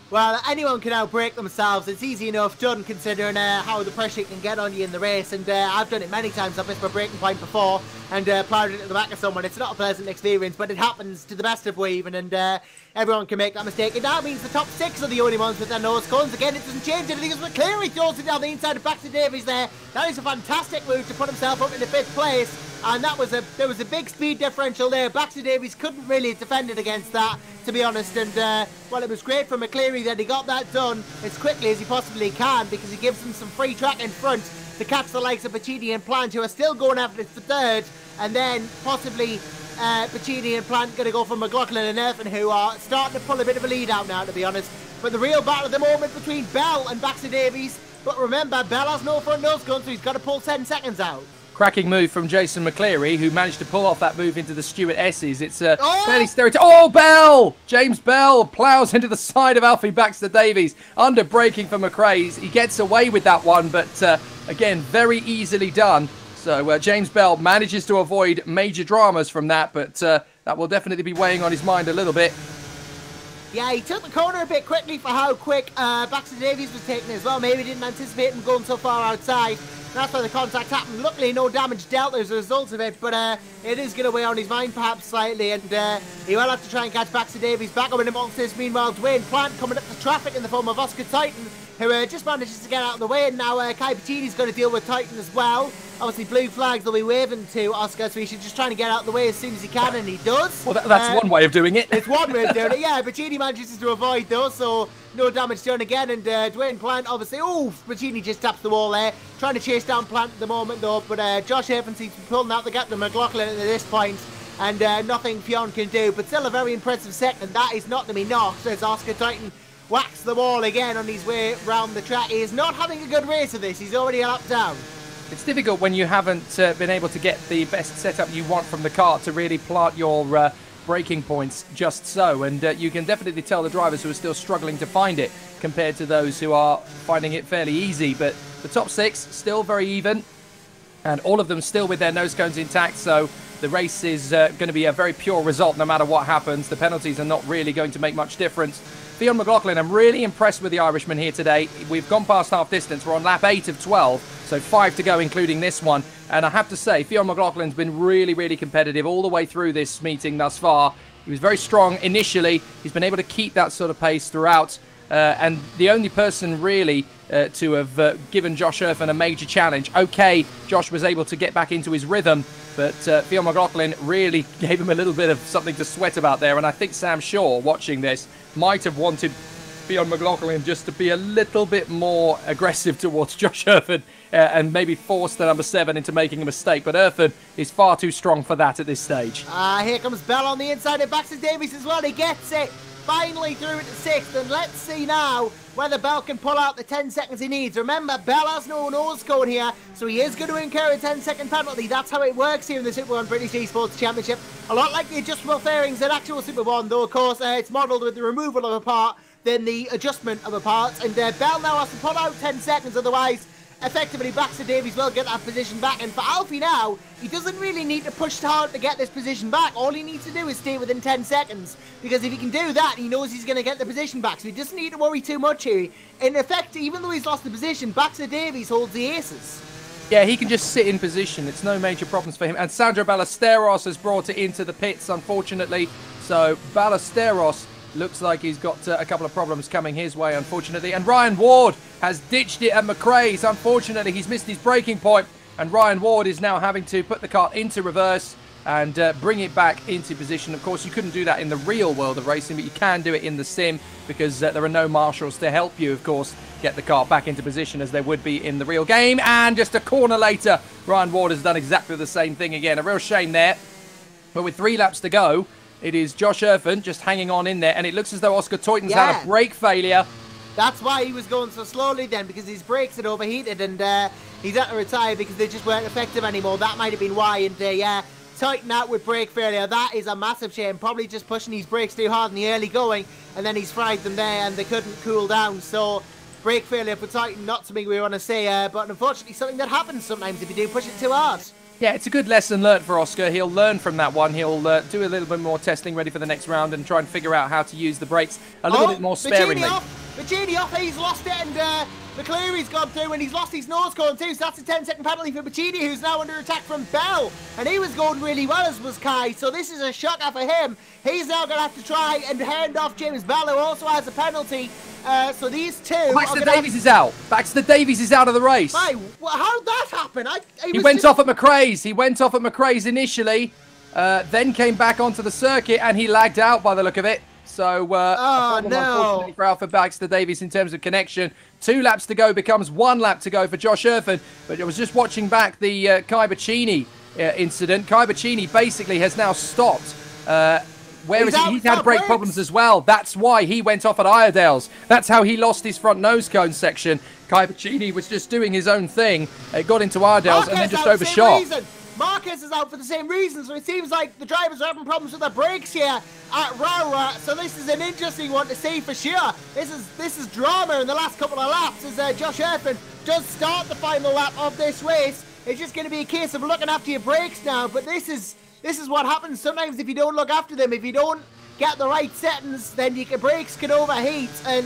Well, anyone can outbrake themselves. It's easy enough done, considering how the pressure can get on you in the race. And I've done it many times. I've missed my braking point before and plowed it at the back of someone. It's not a pleasant experience, but it happens to the best of even. And everyone can make that mistake. And that means the top 6 are the only ones with their nose cones. Again, it doesn't change anything, as McCleary throws it down the inside of Baxter-Davies there. That is a fantastic move to put himself up into 5th place. And that was there was a big speed differential there. Baxter-Davies couldn't really defend it against that, to be honest. And, well, it was great for McCleary that he got that done as quickly as he possibly can, because he gives him some free track in front to catch the likes of Bacchini and Plant, who are still going after it for third. And then possibly Bacchini and Plant going to go for McLaughlin and Erfan, who are starting to pull a bit of a lead out now, to be honest. But the real battle at the moment between Bell and Baxter-Davies. But remember, Bell has no front nose gun, so he's got to pull 10 seconds out. Cracking move from Jason McCleary, who managed to pull off that move into the Stuart S's. It's fairly stereotypical. Oh, Bell! James Bell ploughs into the side of Alfie Baxter-Davies. Under braking for McRae's. He gets away with that one, but again, very easily done. So James Bell manages to avoid major dramas from that, but that will definitely be weighing on his mind a little bit. Yeah, he took the corner a bit quickly for how quick Baxter-Davies was taking as well. Maybe didn't anticipate him going so far outside. That's where the contact happened. Luckily, no damage dealt as a result of it, but it is going to weigh on his mind perhaps slightly, and he will have to try and catch Baxter-Davies back up in amongst this. Meanwhile, Dwayne Plant coming up the traffic in the form of Oscar Titan, who just manages to get out of the way, and now Kai Bacchini's going to deal with Titan as well. Obviously, blue flags they'll be waving to Oscar, so he should just try and get out of the way as soon as he can, and he does. Well, that's one way of doing it. It's one way of doing it, yeah. Bacchini manages to avoid those, so no damage done again, and Dwayne Plant, obviously, oh, Bacchini just taps the wall there, trying to chase down Plant at the moment, though, but Josh Evans seems to be pulling out the gap to McLaughlin at this point, and nothing Fionn can do, but still a very impressive second. That is not to be knocked, as Oscar Titan whacks the wall again on his way round the track. He is not having a good race of this. He's already a lap down. It's difficult when you haven't been able to get the best setup you want from the kart to really plant your braking points just so. And you can definitely tell the drivers who are still struggling to find it compared to those who are finding it fairly easy. But the top 6 still very even, and all of them still with their nose cones intact. So the race is going to be a very pure result no matter what happens. The penalties are not really going to make much difference. Fionn McLaughlin, I'm really impressed with the Irishman here today. We've gone past half distance. We're on lap 8 of 12, so 5 to go, including this one. And I have to say, Fionn McLaughlin's been really, really competitive all the way through this meeting thus far. He was very strong initially. He's been able to keep that sort of pace throughout. And the only person really to have given Josh Erfan a major challenge. Okay, Josh was able to get back into his rhythm, but Fionn McLaughlin really gave him a little bit of something to sweat about there. And I think Sam Shaw, watching this, might have wanted Fionn McLaughlin just to be a little bit more aggressive towards Josh Erfan and maybe force the number 7 into making a mistake. But Erfan is far too strong for that at this stage. Here comes Bell on the inside, and back to Davies as well. He gets it. Finally through it to 6th, and let's see now whether Bell can pull out the 10 seconds he needs. Remember, Bell has no nose cone here, so he is going to incur a 10-second penalty. That's how it works here in the Super 1 British eSports Championship. A lot like the adjustable fairings in actual Super 1, though, of course, it's modelled with the removal of a part, then the adjustment of a part, and Bell now has to pull out 10 seconds, otherwise effectively Baxter Davies will get that position back. And for Alfie now, he doesn't really need to push hard to get this position back. All he needs to do is stay within 10 seconds, because if he can do that, he knows he's going to get the position back, so he doesn't need to worry too much here. In effect, even though he's lost the position, Baxter Davies holds the aces. Yeah, he can just sit in position. It's no major problems for him. And Sandro Ballesteros has brought it into the pits, unfortunately. So Ballesteros looks like he's got a couple of problems coming his way, unfortunately. And Ryan Ward has ditched it at McRae's. Unfortunately, he's missed his braking point, and Ryan Ward is now having to put the kart into reverse and bring it back into position. Of course, you couldn't do that in the real world of racing, but you can do it in the sim, because there are no marshals to help you, of course, get the kart back into position as there would be in the real game. And just a corner later, Ryan Ward has done exactly the same thing again. A real shame there. But with 3 laps to go, it is Josh Erfan just hanging on in there, and it looks as though Oscar Teuten's had a brake failure. That's why he was going so slowly then, because his brakes had overheated, and he's had to retire because they just weren't effective anymore. That might have been why, and Titan out with brake failure. That is a massive shame. Probably just pushing his brakes too hard in the early going, and then he's fried them there, and they couldn't cool down. So brake failure for Titan, not something we want to say, but unfortunately something that happens sometimes if you do push it too hard. Yeah, it's a good lesson learned for Oscar. He'll learn from that one. He'll do a little bit more testing ready for the next round and try and figure out how to use the brakes a little bit more sparingly. Bacchini off, he's lost it, and McCleary's gone through, and he's lost his nose cone too, so that's a 10-second penalty for Bacchini, who's now under attack from Bell, and he was going really well, as was Kai, so this is a shocker for him. He's now going to have to try and hand off James Bell, who also has a penalty. So these two... Baxter Davies is out. Baxter Davies is out of the race. How did that happen? He went off at McRae's. He went off at McRae's initially, then came back onto the circuit, and he lagged out by the look of it. So, unfortunately for Alpha Baxter Davies in terms of connection. 2 laps to go becomes 1 lap to go for Josh Erfan. But I was just watching back the Kai Bacchini incident. Kai Bacchini basically has now stopped. Whereas he's had brake problems as well. That's why he went off at Iredale's. That's how he lost his front nose cone section. Kai Bacchini was just doing his own thing. It got into Iredale's and then just overshot. Marquez is out for the same reason, so it seems like the drivers are having problems with their brakes here at Rowrah. So this is an interesting one to see for sure. This is drama in the last couple of laps as Josh Erfan does start the final lap of this race. It's just going to be a case of looking after your brakes now, but this is what happens sometimes if you don't look after them. If you don't get the right settings, then your brakes can overheat, and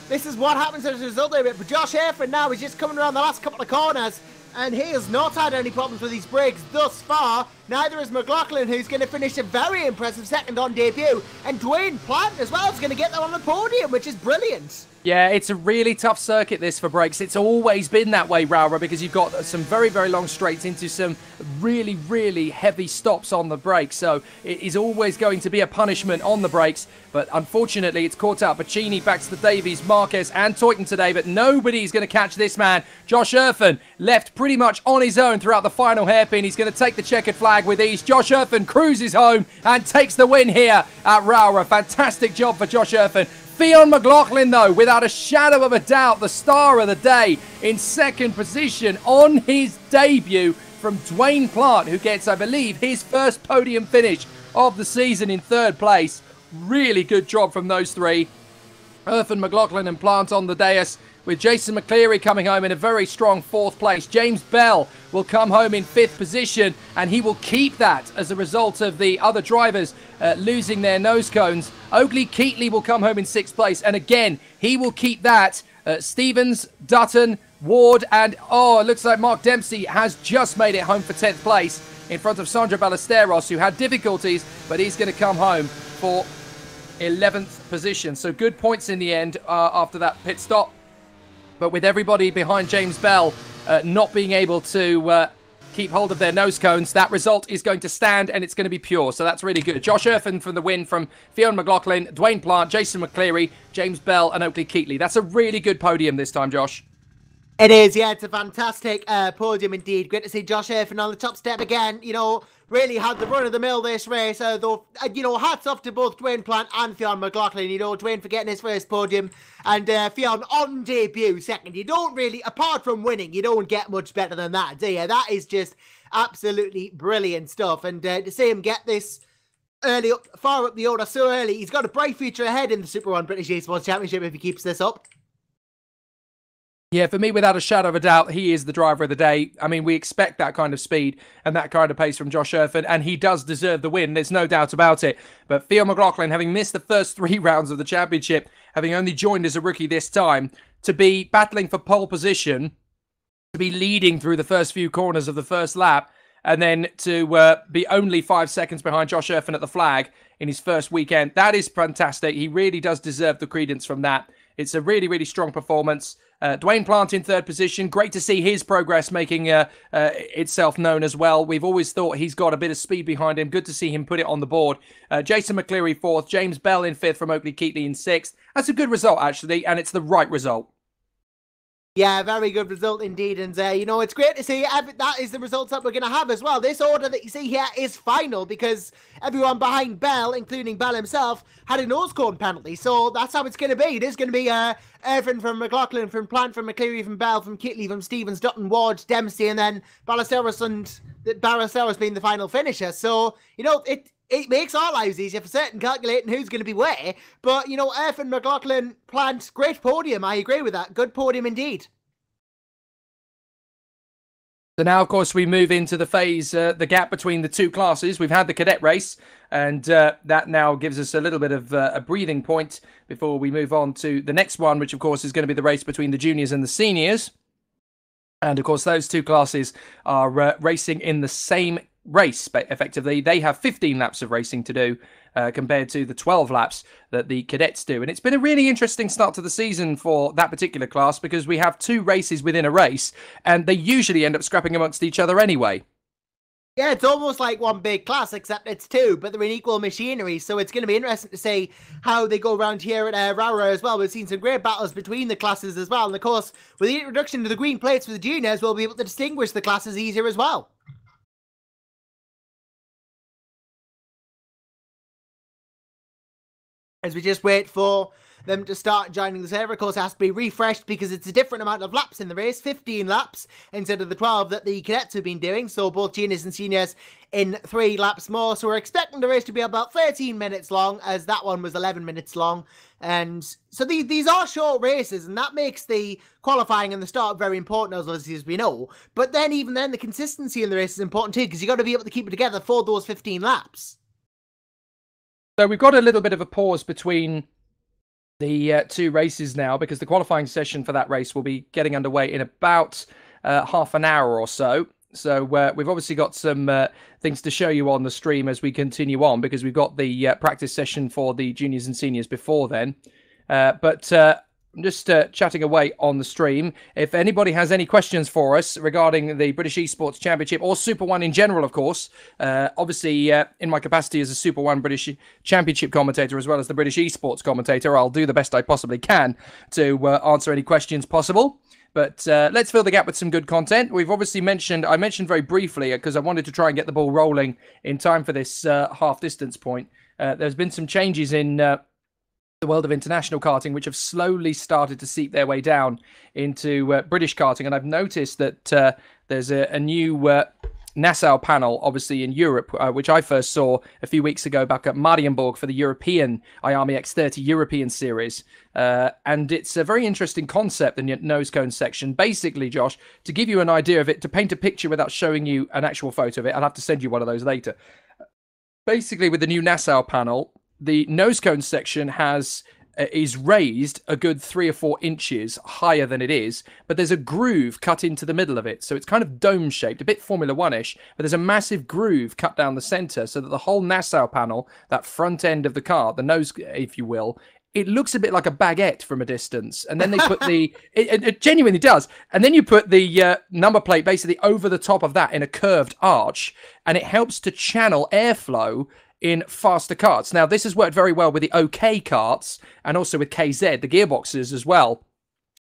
this is what happens as a result of it. But Josh Erfan now is just coming around the last couple of corners, and he has not had any problems with his brakes thus far. Neither has McLaughlin, who's going to finish a very impressive second on debut, and Dwayne Plant as well is going to get them on the podium, which is brilliant. Yeah, it's a really tough circuit, this, for brakes. It's always been that way, Rowrah, because you've got some very, very long straights into some really, really heavy stops on the brakes. So it is always going to be a punishment on the brakes. But unfortunately, it's caught out Bacchini, Baxter Davies, Marquez and Toyton today. But nobody's going to catch this man. Josh Erfan left pretty much on his own throughout the final hairpin. He's going to take the checkered flag with ease. Josh Erfan cruises home and takes the win here at Rowrah. Fantastic job for Josh Erfan. Fionn McLaughlin, though, without a shadow of a doubt, the star of the day, in second position on his debut from Dwayne Plant, who gets, I believe, his first podium finish of the season in third place. Really good job from those three. Erfan, McLaughlin and Plant on the dais, with Jason McCleary coming home in a very strong fourth place. James Bell will come home in fifth position, and he will keep that as a result of the other drivers losing their nose cones. Oakley Keatley will come home in sixth place, and again, he will keep that. Stevens, Dutton, Ward, and it looks like Mark Dempsey has just made it home for 10th place in front of Sandro Ballesteros, who had difficulties, but he's going to come home for 11th position. So good points in the end after that pit stop. But with everybody behind James Bell not being able to keep hold of their nose cones, that result is going to stand and it's going to be pure. So that's really good. Josh Erfan for the win from Fionn McLaughlin, Dwayne Plant, Jason McCleary, James Bell and Oakley Keatley. That's a really good podium this time, Josh. It is, yeah. It's a fantastic podium indeed. Great to see Josh Erfan on the top step again. You know, really had the run of the mill this race. Though, you know, hats off to both Dwayne Plant and Fionn McLaughlin. You know, Dwayne for getting his first podium and Fionn on debut second. You don't really, apart from winning, you don't get much better than that, do you? That is just absolutely brilliant stuff. And to see him get this early up, far up the order so early, he's got a bright future ahead in the Super 1 British eSports Championship if he keeps this up. Yeah, for me, without a shadow of a doubt, he is the driver of the day. I mean, we expect that kind of speed and that kind of pace from Josh Erfan, and he does deserve the win. There's no doubt about it. But Fionn McLaughlin, having missed the first 3 rounds of the championship, having only joined as a rookie this time, to be battling for pole position, to be leading through the first few corners of the first lap, and then to be only 5 seconds behind Josh Erfan at the flag in his first weekend, that is fantastic. He really does deserve the credence from that. It's a really, really strong performance. Dwayne Plant in third position. Great to see his progress making itself known as well. We've always thought he's got a bit of speed behind him. Good to see him put it on the board. Jason McCleary fourth. James Bell in fifth from Oakley Keatley in sixth. That's a good result, actually, and it's the right result. Yeah, very good result indeed. And, you know, it's great to see that is the results that we're going to have as well. This order that you see here is final because everyone behind Bell, including Bell himself, had a nose cone penalty. So that's how it's going to be. It is going to be Erfan from McLaughlin, from Plant, from McCleary, from Bell, from Keatley, from Stevens, Dutton, Ward, Dempsey, and then Ballesteros being the final finisher. So, you know, it makes our lives easier for certain calculating who's going to be where. But, you know, Erfan, McLaughlin, Plant, great podium. I agree with that. Good podium indeed. So now, of course, we move into the phase, the gap between the two classes. We've had the cadet race, and that now gives us a little bit of a breathing point before we move on to the next one, which, of course, is going to be the race between the juniors and the seniors. And, of course, those two classes are racing in the same race, effectively. They have 15 laps of racing to do compared to the 12 laps that the cadets do. And it's been a really interesting start to the season for that particular class because we have 2 races within a race and they usually end up scrapping amongst each other anyway. Yeah, it's almost like one big class, except it's 2, but they're in equal machinery. So it's going to be interesting to see how they go around here at Rowrah as well. We've seen some great battles between the classes as well. And of course, with the introduction to the green plates for the juniors, we'll be able to distinguish the classes easier as well. As we just wait for them to start joining the server. Of course, it has to be refreshed because it's a different amount of laps in the race. 15 laps instead of the 12 that the cadets have been doing. So both juniors and seniors in 3 laps more. So we're expecting the race to be about 13 minutes long, as that one was 11 minutes long. And so these are short races, and that makes the qualifying and the start very important, as we know. But then even then, the consistency in the race is important too, because you've got to be able to keep it together for those 15 laps. So we've got a little bit of a pause between the 2 races now because the qualifying session for that race will be getting underway in about half an hour or so. So we've obviously got some things to show you on the stream as we continue on because we've got the practice session for the juniors and seniors before then. But I'm just chatting away on the stream. If anybody has any questions for us regarding the British Esports Championship or Super One in general, of course, obviously in my capacity as a Super One British Championship commentator as well as the British Esports commentator, I'll do the best I possibly can to answer any questions possible. But let's fill the gap with some good content. We've obviously I mentioned very briefly, because I wanted to try and get the ball rolling in time for this half distance point. There's been some changes in the world of international karting, which have slowly started to seep their way down into British karting. And I've noticed that there's a new Nassau panel, obviously in Europe, which I first saw a few weeks ago back at Marienburg for the European IAMI X30 European Series. And it's a very interesting concept, the nose cone section. Basically, Josh, to give you an idea of it, to paint a picture without showing you an actual photo of it, I'll have to send you one of those later. Basically, with the new Nassau panel, the nose cone section is raised a good 3 or 4 inches higher than it is, but there's a groove cut into the middle of it. So it's kind of dome shaped, a bit Formula One-ish, but there's a massive groove cut down the center so that the whole Nassau panel, that front end of the car, the nose, if you will, it looks a bit like a baguette from a distance. And then they put it genuinely does. And then you put the number plate basically over the top of that in a curved arch, and it helps to channel airflow in faster karts. Now, this has worked very well with the OK karts and also with KZ, the gearboxes as well.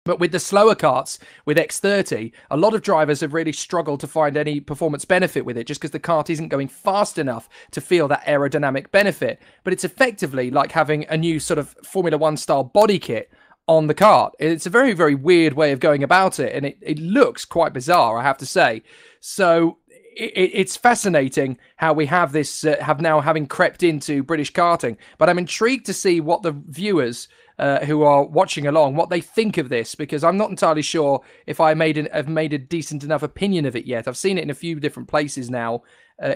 But with the slower karts, with X30, a lot of drivers have really struggled to find any performance benefit with it just because the kart isn't going fast enough to feel that aerodynamic benefit. But it's effectively like having a new sort of Formula One style body kit on the kart. It's a very, very weird way of going about it, and it looks quite bizarre, I have to say. So it's fascinating how we have this, having crept into British karting. But I'm intrigued to see what the viewers who are watching along, what they think of this, because I'm not entirely sure if I've made a decent enough opinion of it yet. I've seen it in a few different places now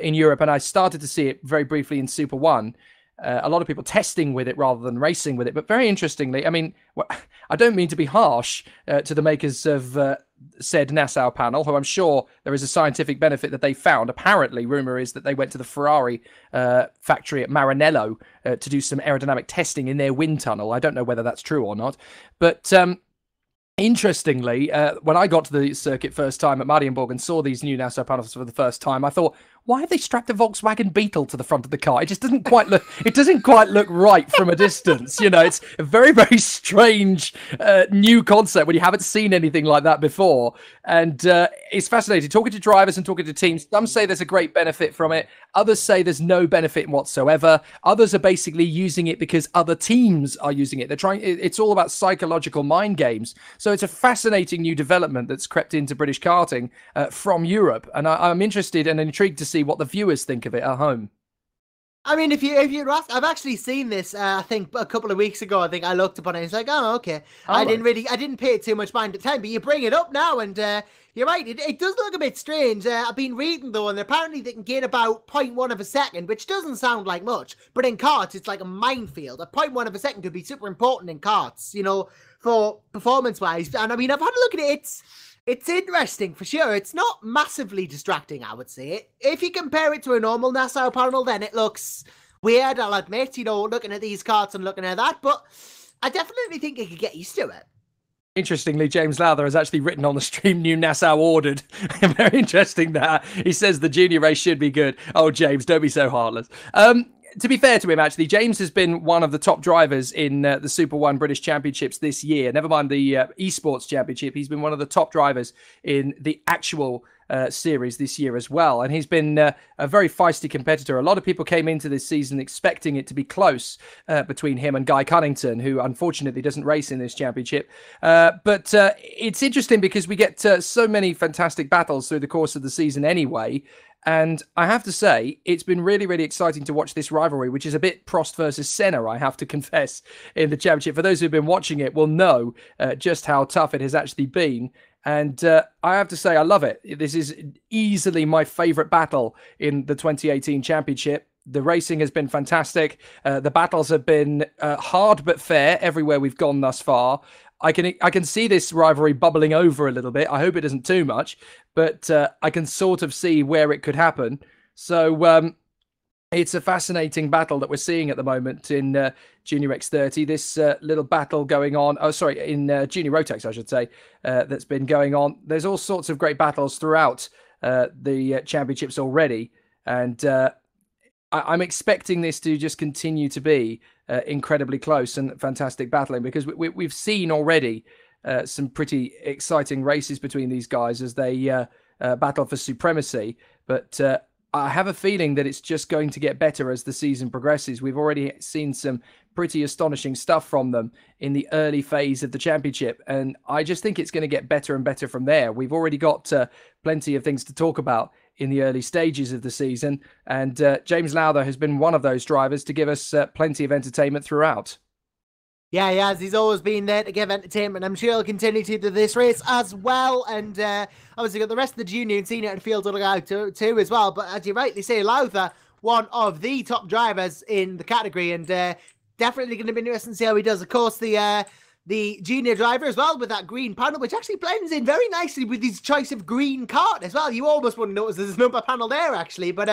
in Europe, and I started to see it very briefly in Super One. A lot of people testing with it rather than racing with it. But very interestingly, I mean, I don't mean to be harsh to the makers of said Nassau panel, who I'm sure there is a scientific benefit that they found. Apparently, rumor is that they went to the Ferrari factory at Maranello to do some aerodynamic testing in their wind tunnel. I don't know whether that's true or not. But interestingly, when I got to the circuit first time at Marienburg and saw these new Nassau panels for the first time, I thought, why have they strapped a Volkswagen Beetle to the front of the car? It just doesn't quite look. It doesn't quite look right from a distance. You know, it's a very, very strange new concept when you haven't seen anything like that before. And it's fascinating talking to drivers and talking to teams. Some say there's a great benefit from it. Others say there's no benefit whatsoever. Others are basically using it because other teams are using it. They're trying. It's all about psychological mind games. So it's a fascinating new development that's crept into British karting from Europe, and I'm interested and intrigued to see what the viewers think of it at home. I mean, if you ask, I've actually seen this. I think a couple of weeks ago. I think I looked upon it. It's like, oh, okay. I didn't pay it too much mind at the time. But you bring it up now, and you're right. It does look a bit strange. I've been reading though, and apparently they can gain about 0.1 of a second, which doesn't sound like much. But in karts, it's like a minefield. A 0.1 of a second could be super important in karts, you know, for performance-wise. And I mean, I've had a look at it. It's interesting for sure. It's not massively distracting, I would say. If you compare it to a normal Nassau panel, then it looks weird, I'll admit, you know, looking at these carts and looking at that. But I definitely think you could get used to it. Interestingly, James Lowther has actually written on the stream, new Nassau ordered. Very interesting that. He says the junior race should be good. Oh, James, don't be so heartless. To be fair to him, actually, James has been one of the top drivers in the Super One British Championships this year. Never mind the eSports Championship. He's been one of the top drivers in the actual series this year as well. And he's been a very feisty competitor. A lot of people came into this season expecting it to be close between him and Guy Cunnington, who unfortunately doesn't race in this championship. But it's interesting because we get so many fantastic battles through the course of the season anyway. And I have to say, it's been really, really exciting to watch this rivalry, which is a bit Prost versus Senna, I have to confess, in the championship. For those who've been watching it will know just how tough it has actually been. And I have to say, I love it. This is easily my favourite battle in the 2018 championship. The racing has been fantastic. The battles have been hard but fair everywhere we've gone thus far. I can see this rivalry bubbling over a little bit. I hope it isn't too much, but I can sort of see where it could happen. So It's a fascinating battle that we're seeing at the moment in Junior X30. This little battle going on, in Junior Rotex, I should say, that's been going on. There's all sorts of great battles throughout the championships already. And I'm expecting this to just continue to be incredibly close and fantastic battling, because we've seen already some pretty exciting races between these guys as they battle for supremacy. But I have a feeling that it's just going to get better as the season progresses. We've already seen some pretty astonishing stuff from them in the early phase of the championship, and I just think it's going to get better and better from there. We've already got plenty of things to talk about in the early stages of the season, and James Lowther has been one of those drivers to give us plenty of entertainment throughout. Yeah, he has. He's always been there to give entertainment. I'm sure he'll continue to do this race as well. And obviously got the rest of the junior and senior and field to look out to as well. But as you rightly say, Lowther, one of the top drivers in the category, and definitely going to be interesting to see how he does. Of course, the junior driver as well, with that green panel, which actually blends in very nicely with his choice of green kart as well. You almost wouldn't notice there's a number panel there, actually. But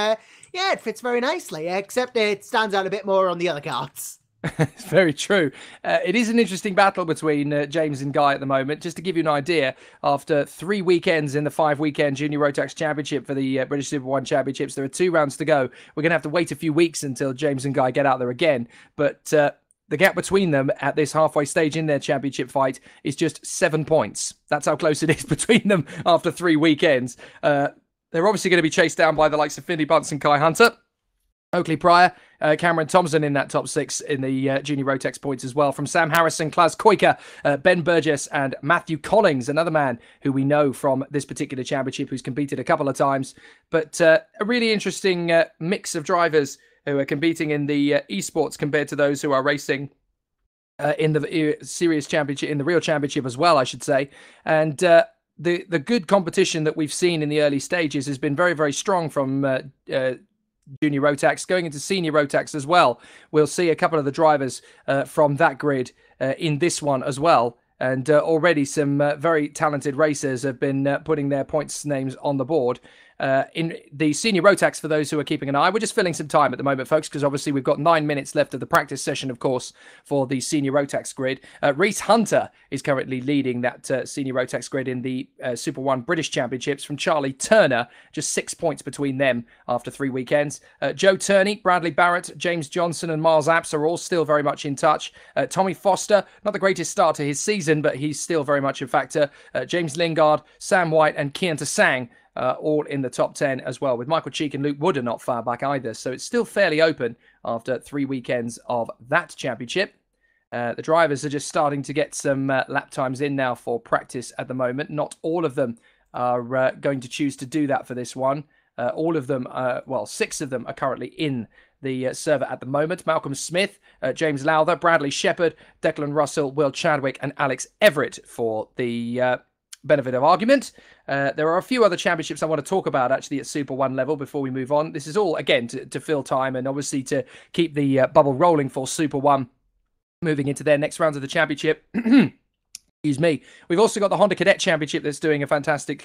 yeah, it fits very nicely, except it stands out a bit more on the other karts. It's very true. It is an interesting battle between James and Guy at the moment. Just to give you an idea, after 3 weekends in the 5-weekend Junior Rotax Championship for the British Super 1 Championships, there are 2 rounds to go. We're going to have to wait a few weeks until James and Guy get out there again. But the gap between them at this halfway stage in their championship fight is just 7 points. That's how close it is between them after 3 weekends. They're obviously going to be chased down by the likes of Finley Bunce and Kai Hunter. Oakley Pryor, Cameron Thompson in that top 6 in the Junior Rotex points as well. From Sam Harrison, Klaus Koika, Ben Burgess and Matthew Collings, another man who we know from this particular championship who's competed a couple of times. But a really interesting mix of drivers who are competing in the eSports compared to those who are racing in the serious championship, in the real championship as well, I should say. And the good competition that we've seen in the early stages has been very, very strong from Junior Rotax. Going into Senior Rotax as well, we'll see a couple of the drivers from that grid in this one as well. And already some very talented racers have been putting their points names on the board. In the Senior Rotax, for those who are keeping an eye, we're just filling some time at the moment, folks, because obviously we've got 9 minutes left of the practice session, of course, for the Senior Rotax grid. Reese Hunter is currently leading that Senior Rotax grid in the Super 1 British Championships from Charlie Turner, just 6 points between them after 3 weekends. Joe Turney, Bradley Barrett, James Johnson and Miles Apps are all still very much in touch. Tommy Foster, not the greatest start to his season, but he's still very much a factor. James Lingard, Sam White and Kian Tasang, all in the top 10 as well, with Michael Cheek and Luke Wood are not far back either. So it's still fairly open after 3 weekends of that championship. The drivers are just starting to get some lap times in now for practice at the moment. Not all of them are going to choose to do that for this one. All of them, 6 of them are currently in the server at the moment. Malcolm Smith, James Lowther, Bradley Shepherd, Declan Russell, Will Chadwick and Alex Everett for the benefit of argument. There are a few other championships I want to talk about actually at Super 1 level before we move on. This is all, again, to fill time and obviously to keep the bubble rolling for Super 1 moving into their next rounds of the championship. Excuse me. We've also got the Honda Cadet Championship that's doing a fantastic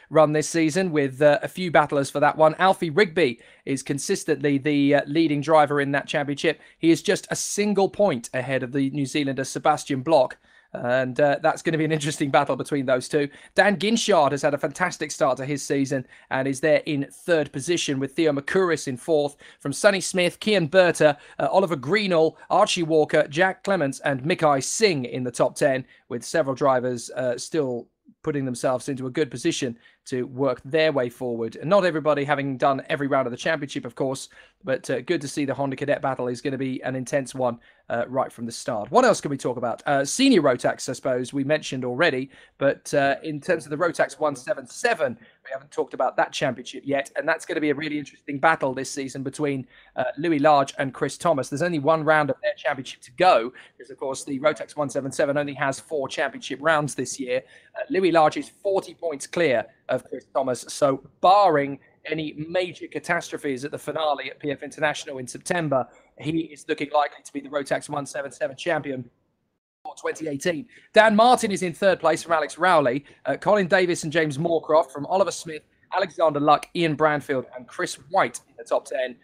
run this season with a few battlers for that one. Alfie Rigby is consistently the leading driver in that championship. He is just a single point ahead of the New Zealander Sebastian Bloch. And that's going to be an interesting battle between those two. Dan Ginshard has had a fantastic start to his season and is there in 3rd position with Theo Makuris in 4th. From Sonny Smith, Kian Berta, Oliver Greenall, Archie Walker, Jack Clements and Mikai Singh in the top 10, with several drivers still putting themselves into a good position to work their way forward. And not everybody having done every round of the championship, of course, but good to see the Honda Cadet battle is going to be an intense one right from the start. What else can we talk about? Senior Rotax, I suppose, we mentioned already, but in terms of the Rotax 177, we haven't talked about that championship yet, and that's going to be a really interesting battle this season between Louis Large and Chris Thomas. There's only 1 round of their championship to go, because, of course, the Rotax 177 only has 4 championship rounds this year. Louis Large is 40 points clear of Chris Thomas, so barring any major catastrophes at the finale at PF International in September, he is looking likely to be the Rotax 177 champion for 2018. Dan Martin is in 3rd place from Alex Rowley. Colin Davis and James Moorcroft from Oliver Smith, Alexander Luck, Ian Branfield and Chris White in the top 10.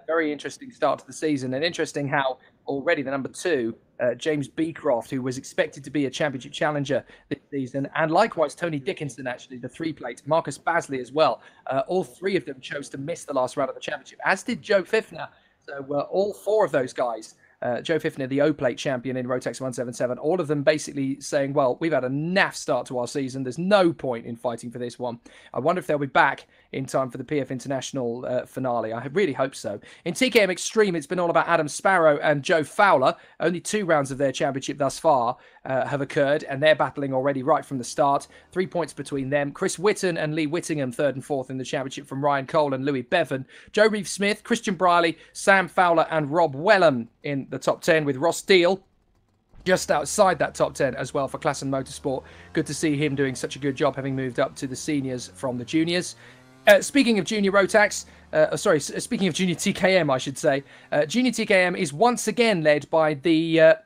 Very interesting start to the season, and interesting how already the number 2, James Beecroft, who was expected to be a championship challenger this season, and likewise Tony Dickinson, actually, the 3-plate, Marcus Basley as well. All 3 of them chose to miss the last round of the championship, as did Joe Fifner. So all 4 of those guys, Joe Fifner, the O-plate champion in Rotex 177, all of them basically saying, well, we've had a naff start to our season. There's no point in fighting for this one. I wonder if they'll be back in time for the PF International finale. I really hope so. In TKM Extreme, it's been all about Adam Sparrow and Joe Fowler. Only 2 rounds of their championship thus far have occurred, and they're battling already right from the start. 3 points between them. Chris Whitton and Lee Whittingham, 3rd and 4th in the championship from Ryan Cole and Louis Bevan. Joe Reeve-Smith, Christian Briley, Sam Fowler and Rob Wellham in the top 10, with Ross Deal just outside that top 10 as well for KartSim Motorsport. Good to see him doing such a good job, having moved up to the seniors from the juniors. Speaking of junior Rotax, speaking of junior TKM, I should say, junior TKM is once again led by the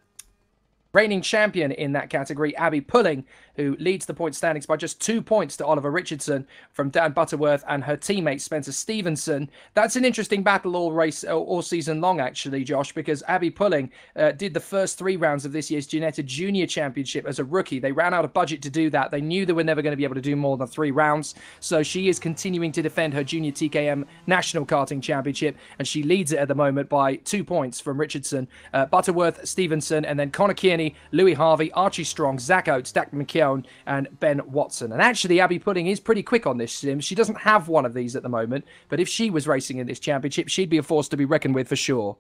reigning champion in that category, Abby Pulling, who leads the point standings by just 2 points to Oliver Richardson from Dan Butterworth and her teammate Spencer Stevenson. That's an interesting battle all season long, actually, Josh, because Abby Pulling did the first 3 rounds of this year's Ginetta Junior Championship as a rookie. They ran out of budget to do that. They knew they were never going to be able to do more than 3 rounds, so she is continuing to defend her Junior TKM National Karting Championship, and she leads it at the moment by 2 points from Richardson, Butterworth, Stevenson, and then Connor Kearney, Louis Harvey, Archie Strong, Zach Oates, Dak McKeown, and Ben Watson. And actually, Abby Pudding is pretty quick on this sim. She doesn't have one of these at the moment, but if she was racing in this championship, she'd be a force to be reckoned with for sure.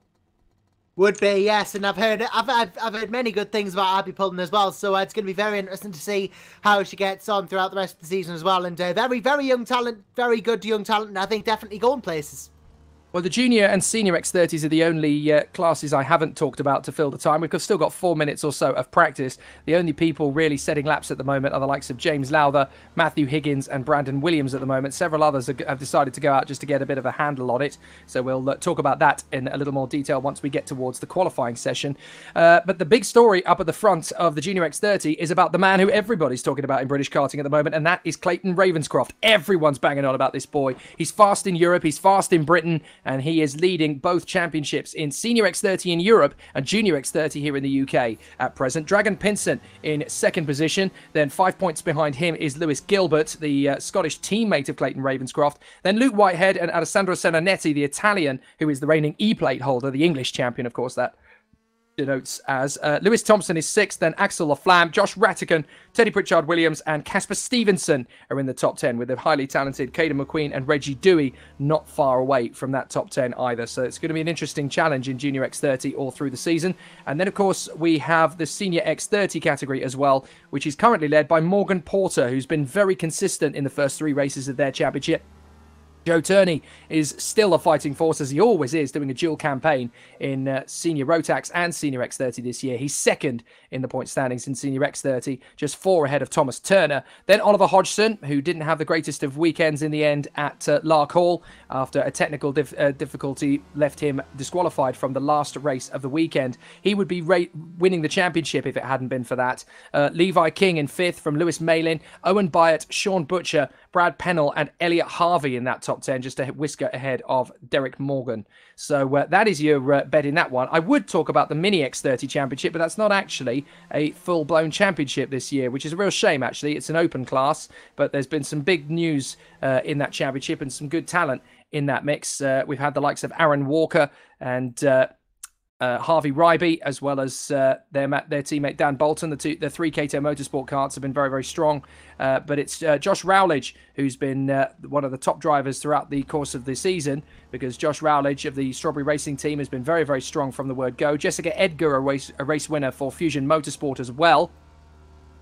Would be, yes, and I've heard many good things about Abby Pullen as well, so it's going to be very interesting to see how she gets on throughout the rest of the season as well. And very, very young talent, very good young talent, and I think definitely going places. Well, the junior and senior X30s are the only classes I haven't talked about to fill the time. We've still got 4 minutes or so of practice. The only people really setting laps at the moment are the likes of James Lowther, Matthew Higgins and Brandon Williams at the moment. Several others have decided to go out just to get a bit of a handle on it. So we'll talk about that in a little more detail once we get towards the qualifying session. But the big story up at the front of the Junior X30 is about the man who everybody's talking about in British karting at the moment, and that is Clayton Ravenscroft. Everyone's banging on about this boy. He's fast in Europe, he's fast in Britain, and he is leading both championships in Senior X30 in Europe and Junior X30 here in the UK at present. Dragon Pinson in 2nd position. Then 5 points behind him is Lewis Gilbert, the Scottish teammate of Clayton Ravenscroft. Then Luke Whitehead and Alessandro Senanetti, the Italian, who is the reigning E-plate holder, the English champion, of course, that denotes as. Lewis Thompson is 6th, then Axel Laflamme, Josh Rattigan, Teddy Pritchard-Williams and Casper Stevenson are in the top 10, with the highly talented Caden McQueen and Reggie Dewey not far away from that top 10 either. So it's going to be an interesting challenge in Junior X30 all through the season. And then, of course, we have the Senior X30 category as well, which is currently led by Morgan Porter, who's been very consistent in the first 3 races of their championship. Joe Turney is still a fighting force, as he always is, doing a dual campaign in Senior Rotax and Senior X30 this year. He's 2nd in the point standings in Senior X30, just 4 ahead of Thomas Turner. Then Oliver Hodgson, who didn't have the greatest of weekends in the end at Lark Hall after a technical difficulty left him disqualified from the last race of the weekend. He would be winning the championship if it hadn't been for that. Levi King in 5th from Lewis Malin, Owen Byatt, Sean Butcher, Brad Pennell and Elliot Harvey in that top 10, just a whisker ahead of Derek Morgan. So that is your bet in that one. I would talk about the Mini X30 Championship, but that's not actually a full-blown championship this year, which is a real shame, actually. It's an open class, but there's been some big news in that championship and some good talent in that mix. We've had the likes of Aaron Walker and Harvey Ryby, as well as their teammate Dan Bolton. The 3 KTM Motorsport karts have been very, very strong. But it's Josh Rowledge who's been one of the top drivers throughout the course of the season, because Josh Rowledge of the Strawberry Racing team has been very, very strong from the word go. Jessica Edgar, a race winner for Fusion Motorsport as well.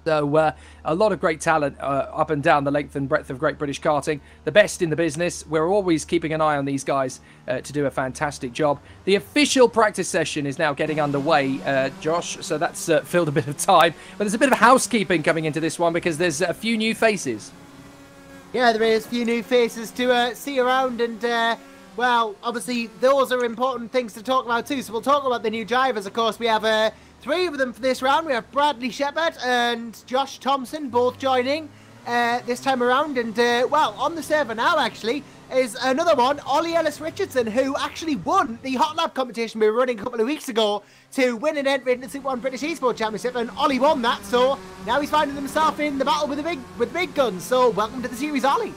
So a lot of great talent up and down the length and breadth of Great British Karting. The best in the business. We're always keeping an eye on these guys to do a fantastic job. The official practice session is now getting underway, Josh. So that's filled a bit of time. But there's a bit of housekeeping coming into this one, because there's a few new faces. Yeah, there is a few new faces to see around. And, well, obviously those are important things to talk about too. So we'll talk about the new drivers. Of course, we have 3 of them for this round. We have Bradley Shepherd and Josh Thompson both joining this time around. And, well, on the server now, actually, is another one, Ollie Ellis-Richardson, who actually won the Hot Lap competition we were running a couple of weeks ago to win an entry into the Super 1 British eSports Championship, and Ollie won that, so now he's finding himself in the battle with the big guns. So welcome to the series, Ollie.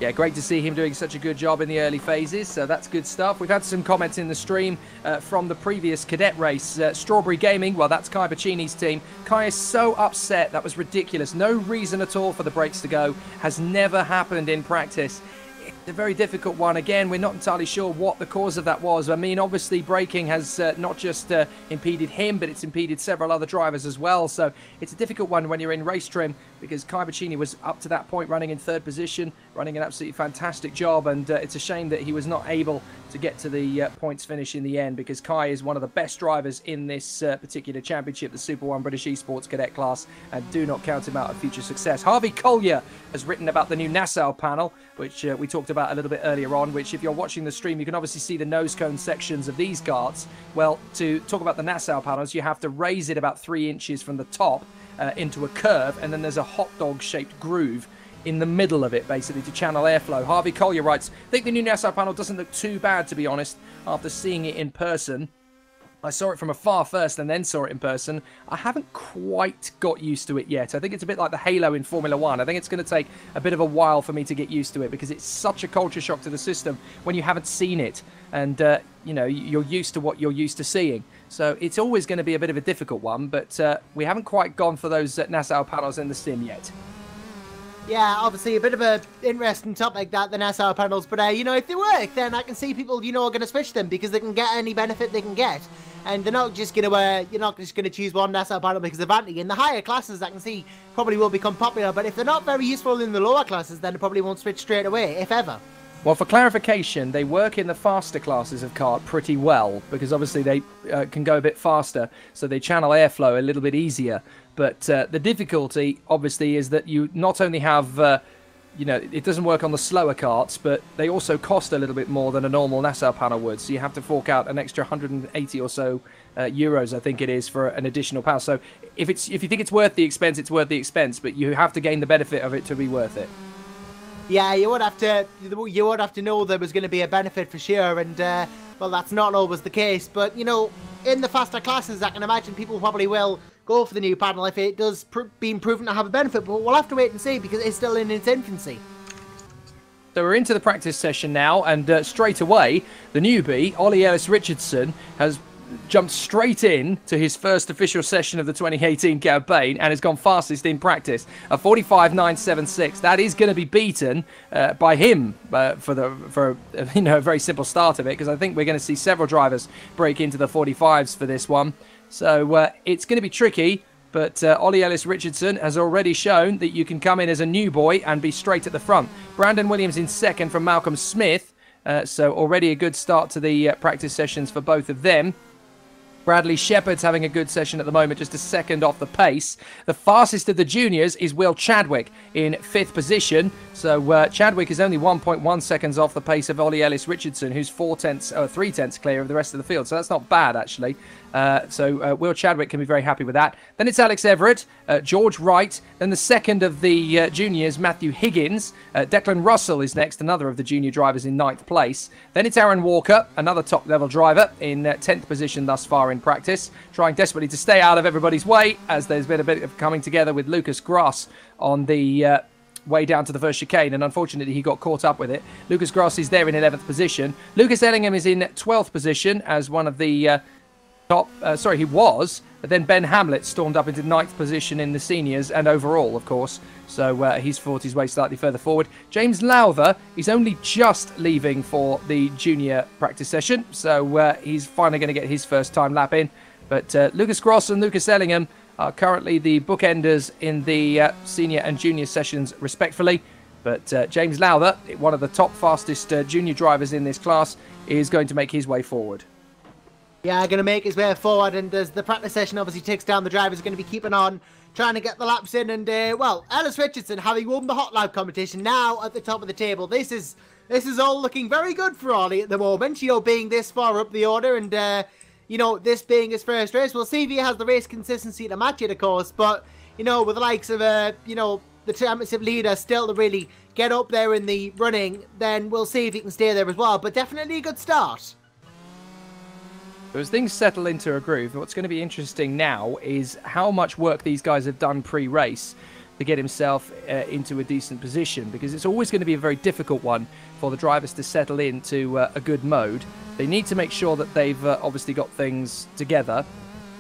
Yeah, great to see him doing such a good job in the early phases, so that's good stuff. We've had some comments in the stream from the previous Cadet race. Strawberry Gaming, well, that's Kai Bacini's team. Kai is so upset. That was ridiculous. No reason at all for the brakes to go. Has never happened in practice. It's a very difficult one. Again, we're not entirely sure what the cause of that was. I mean, obviously, braking has not just impeded him, but it's impeded several other drivers as well. So it's a difficult one when you're in race trim, because Kai Bacini was up to that point running in third position, running an absolutely fantastic job, and it's a shame that he was not able to get to the points finish in the end, because Kai is one of the best drivers in this particular championship, the Super 1 British eSports Cadet class, and do not count him out of future success. Harvey Collier has written about the new Nassau panel, which we talked about a little bit earlier on, which if you're watching the stream, you can obviously see the nose cone sections of these karts. Well, to talk about the Nassau panels, you have to raise it about 3 inches from the top into a curve, and then there's a hot dog shaped groove in the middle of it, basically, to channel airflow. Harvey Collier writes, I think the new Nassau panel doesn't look too bad, to be honest, after seeing it in person. I saw it from afar first and then saw it in person. I haven't quite got used to it yet. I think it's a bit like the Halo in Formula 1. I think it's going to take a bit of a while for me to get used to it, because it's such a culture shock to the system when you haven't seen it, and you know, you're used to what you're used to seeing. So it's always going to be a bit of a difficult one, but we haven't quite gone for those Nassau panels in the sim yet. Yeah, obviously a bit of a interesting topic, that, the Nassau panels, but you know, if they work, then I can see people, you know, are going to switch them because they can get any benefit they can get, and they're not just going to you're not just going to choose one Nassau panel because of vanity. In the higher classes, I can see probably will become popular, but if they're not very useful in the lower classes, then they probably won't switch straight away, if ever. Well, for clarification, they work in the faster classes of kart pretty well, because obviously they can go a bit faster, so they channel airflow a little bit easier. But the difficulty, obviously, is that you not only have, you know, it doesn't work on the slower karts, but they also cost a little bit more than a normal Nassau panel would. So you have to fork out an extra 180 or so euros, I think it is, for an additional panel. So if you think it's worth the expense, it's worth the expense, but you have to gain the benefit of it to be worth it. Yeah, you would have to know there was going to be a benefit for sure, and well, that's not always the case. But you know, in the faster classes, I can imagine people probably will go for the new panel if it does being proven to have a benefit. But we'll have to wait and see, because it's still in its infancy. So we're into the practice session now, and straight away, the newbie, Ollie Ellis-Richardson, has jumped straight in to his first official session of the 2018 campaign and has gone fastest in practice, a 45.976. That is going to be beaten by him for you know, a very simple start of it, because I think we're going to see several drivers break into the 45s for this one. So it's going to be tricky, but Ollie Ellis-Richardson has already shown that you can come in as a new boy and be straight at the front. Brandon Williams in second from Malcolm Smith, so already a good start to the practice sessions for both of them. Bradley Shepherd's having a good session at the moment, just a second off the pace. The fastest of the juniors is Will Chadwick in 5th position. So Chadwick is only 1.1 seconds off the pace of Ollie Ellis-Richardson, who's 3/10 clear of the rest of the field. So that's not bad, actually. So Will Chadwick can be very happy with that. Then it's Alex Everett, George Wright, then the second of the juniors, Matthew Higgins. Declan Russell is next, another of the junior drivers in 9th place. Then it's Aaron Walker, another top-level driver in 10th position thus far in practice, trying desperately to stay out of everybody's way, as there's been a bit of coming together with Lucas Grass on the way down to the first chicane, and unfortunately he got caught up with it. Lucas Grass is there in 11th position. Lucas Ellingham is in 12th position as one of the he was, but then Ben Hamlet stormed up into 9th position in the seniors and overall, of course, so he's fought his way slightly further forward. James Lowther is only just leaving for the junior practice session, so he's finally going to get his first time lap in, but Lucas Gross and Lucas Ellingham are currently the bookenders in the senior and junior sessions respectfully, but James Lowther, one of the top fastest junior drivers in this class, is going to make his way forward. Yeah, going to make his way forward, and as the practice session obviously ticks down, the drivers are going to be keeping on, trying to get the laps in, and well, Ellis-Richardson, having won the hot lap competition, now at the top of the table. This is all looking very good for Ollie at the moment, you know, being this far up the order, and you know, this being his first race. We'll see if he has the race consistency to match it, of course, but you know, with the likes of you know, the championship leader still to really get up there in the running, then we'll see if he can stay there as well. But definitely a good start. So as things settle into a groove, what's going to be interesting now is how much work these guys have done pre-race to get himself into a decent position, because it's always going to be a very difficult one for the drivers to settle into a good mode. They need to make sure that they've obviously got things together,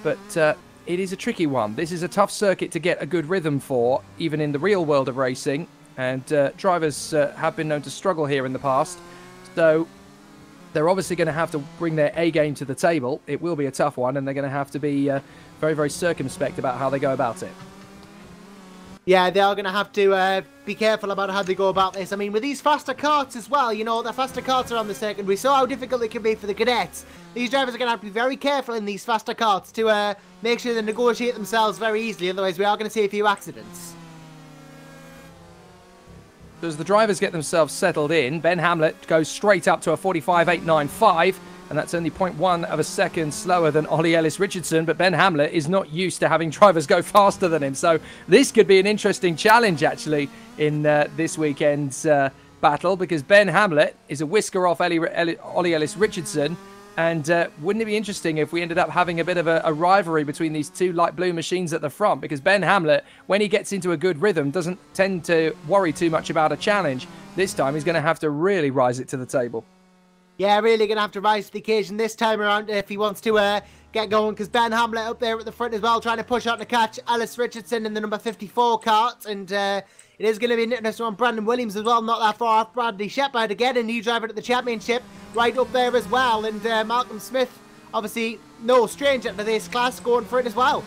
but it is a tricky one. This is a tough circuit to get a good rhythm for, even in the real world of racing, and drivers have been known to struggle here in the past. So they're obviously going to have to bring their A game to the table. It will be a tough one, and they're going to have to be very, very circumspect about how they go about it. Yeah, they are going to have to be careful about how they go about this. I mean, with these faster karts as well, you know, the faster karts are on the circuit. We saw how difficult it can be for the cadets. These drivers are going to have to be very careful in these faster karts to make sure they negotiate themselves very easily. Otherwise, we are going to see a few accidents. As the drivers get themselves settled in, Ben Hamlet goes straight up to a 45.895, and that's only 0.1 of a second slower than Ollie Ellis-Richardson, but Ben Hamlet is not used to having drivers go faster than him, so this could be an interesting challenge, actually, in this weekend's battle, because Ben Hamlet is a whisker off Ollie Ellis-Richardson, and wouldn't it be interesting if we ended up having a bit of a rivalry between these two light blue machines at the front, because Ben Hamlet, when he gets into a good rhythm, doesn't tend to worry too much about a challenge. This time, he's going to have to really rise it to the table. Yeah, really going to have to rise to the occasion this time around if he wants to get going, because Ben Hamlet up there at the front as well, trying to push out to catch Ellis Richardson in the number 54 kart, and it is going to be an interesting one. Brandon Williams as well, not that far off. Bradley Shepard, again, a new driver at the championship, right up there as well, and Malcolm Smith, obviously no stranger to this class, going for it as well.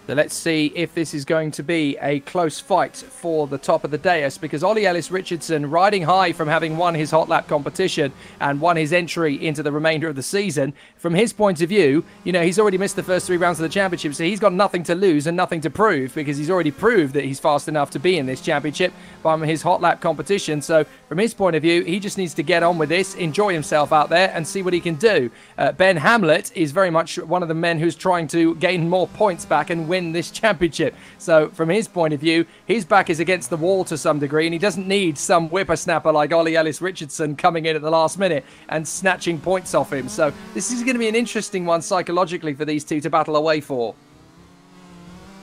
So let's see if this is going to be a close fight for the top of the dais, because Ollie Ellis-Richardson, riding high from having won his hot lap competition and won his entry into the remainder of the season, from his point of view, you know, he's already missed the first 3 rounds of the championship, so he's got nothing to lose and nothing to prove, because he's already proved that he's fast enough to be in this championship by his hot lap competition. So from his point of view, he just needs to get on with this, enjoy himself out there and see what he can do. Ben Hamlet is very much one of the men who's trying to gain more points back and win this championship. So from his point of view, his back is against the wall to some degree, and he doesn't need some whippersnapper like Ollie Ellis-Richardson coming in at the last minute and snatching points off him. So this is going to be an interesting one psychologically for these two to battle away for.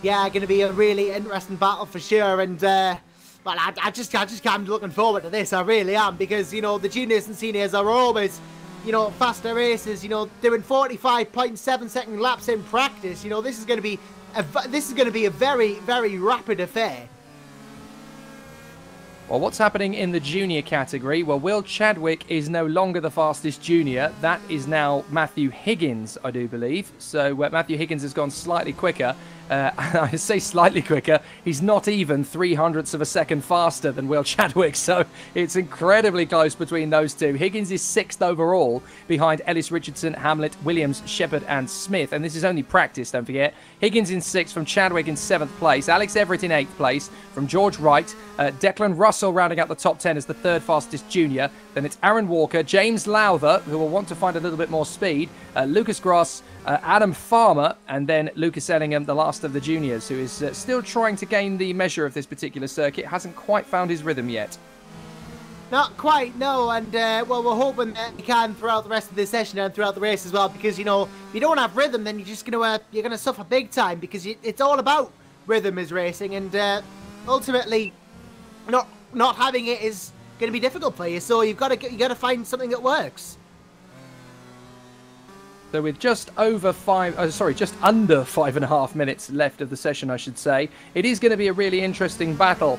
Yeah, going to be a really interesting battle for sure, and well, I just can't be looking forward to this. I really am, because, you know, the juniors and seniors are always, you know, faster races, you know, doing 45.7 second laps in practice. You know, this is going to be a very, very rapid affair. Well, what's happening in the junior category? Well, Will Chadwick is no longer the fastest junior. That is now Matthew Higgins, I do believe. So Matthew Higgins has gone slightly quicker. I say slightly quicker. He's not even 0.03 of a second faster than Will Chadwick, so it's incredibly close between those two. Higgins is 6th overall, behind Ellis Richardson, Hamlet, Williams, Shepard, and Smith. And this is only practice, don't forget. Higgins in 6th, from Chadwick in 7th place. Alex Everett in 8th place, from George Wright. Declan Russell rounding out the top 10 as the 3rd fastest junior. Then it's Aaron Walker, James Lowther, who will want to find a little bit more speed, Lucas Gross, Adam Farmer, and then Lucas Ellingham, the last of the juniors, who is still trying to gain the measure of this particular circuit. Hasn't quite found his rhythm yet. Not quite, no, and well, we're hoping that he can throughout the rest of the session and throughout the race as well, because, you know, if you don't have rhythm, then you're gonna suffer big time, because it's all about rhythm is racing, and ultimately, not having it is going to be difficult for you. So you got to find something that works. So with just under 5.5 minutes left of the session, I should say, it is going to be a really interesting battle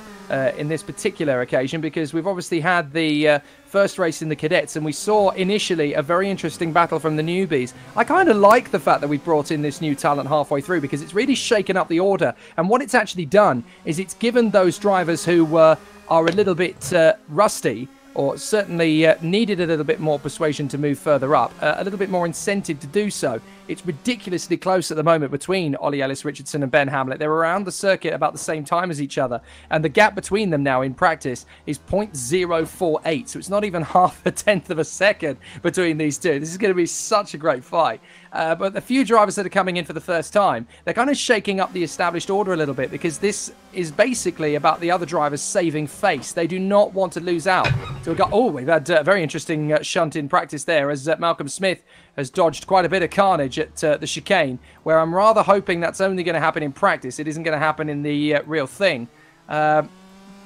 in this particular occasion, because we've obviously had the first race in the cadets, and we saw initially a very interesting battle from the newbies. I kind of like the fact that we brought in this new talent halfway through, because it's really shaken up the order, and what it's actually done is it's given those drivers who are a little bit rusty, or certainly needed a little bit more persuasion to move further up, a little bit more incentive to do so. It's ridiculously close at the moment between Ollie Ellis-Richardson and Ben Hamlet. They're around the circuit about the same time as each other, and the gap between them now in practice is 0.048, so it's not even half a tenth of a second between these two. This is going to be such a great fight. But the few drivers that are coming in for the first time, they're kind of shaking up the established order a little bit, because this is basically about the other drivers saving face. They do not want to lose out. So we've had a very interesting shunt in practice there, as Malcolm Smith has dodged quite a bit of carnage at the chicane, where I'm rather hoping that's only going to happen in practice. It isn't going to happen in the real thing. But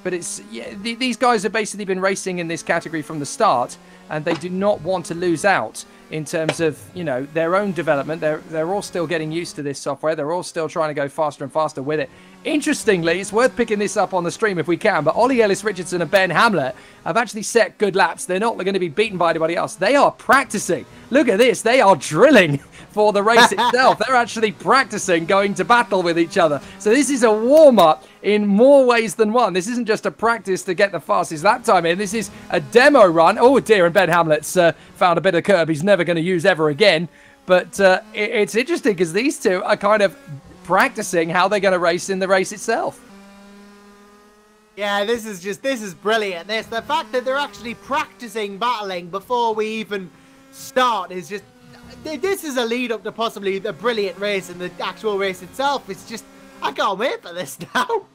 these guys have basically been racing in this category from the start, and they do not want to lose out in terms of, their own development. They're all still getting used to this software. They're all still trying to go faster and faster with it. Interestingly, it's worth picking this up on the stream if we can, but Ollie Ellis-Richardson and Ben Hamlet have actually set good laps. They're not going to be beaten by anybody else. They are practicing. Look at this. They are drilling for the race itself. They're actually practicing going to battle with each other. So this is a warm-up in more ways than one. This isn't just a practice to get the fastest lap time in. This is a demo run. Oh dear, and Ben Hamlet's found a bit of curb he's never going to use ever again. But it's interesting because these two are kind of practicing how they're going to race in the race itself. Yeah, this is brilliant. The fact that they're actually practicing battling before we even start is just... This is a lead up to possibly the brilliant race, and the actual race itself. It's just... I can't wait for this now.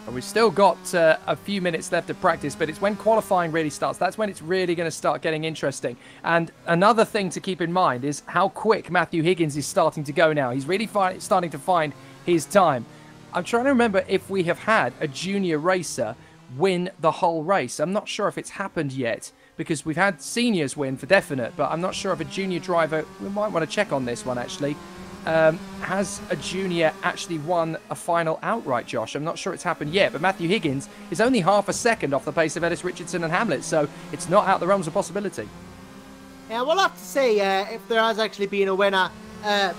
And we've still got a few minutes left of practice, but it's when qualifying really starts. That's when it's really going to start getting interesting. And another thing to keep in mind is how quick Matthew Higgins is starting to go now. He's really starting to find his time. I'm trying to remember if we have had a junior racer win the whole race. I'm not sure if it's happened yet, because we've had seniors win for definite, but I'm not sure if a junior driver, we might want to check on this one actually, has a junior actually won a final outright, Josh? I'm not sure it's happened yet, but Matthew Higgins is only half a second off the pace of Ellis Richardson and Hamlet, so it's not out the realms of possibility. Yeah, we'll have to see if there has actually been a winner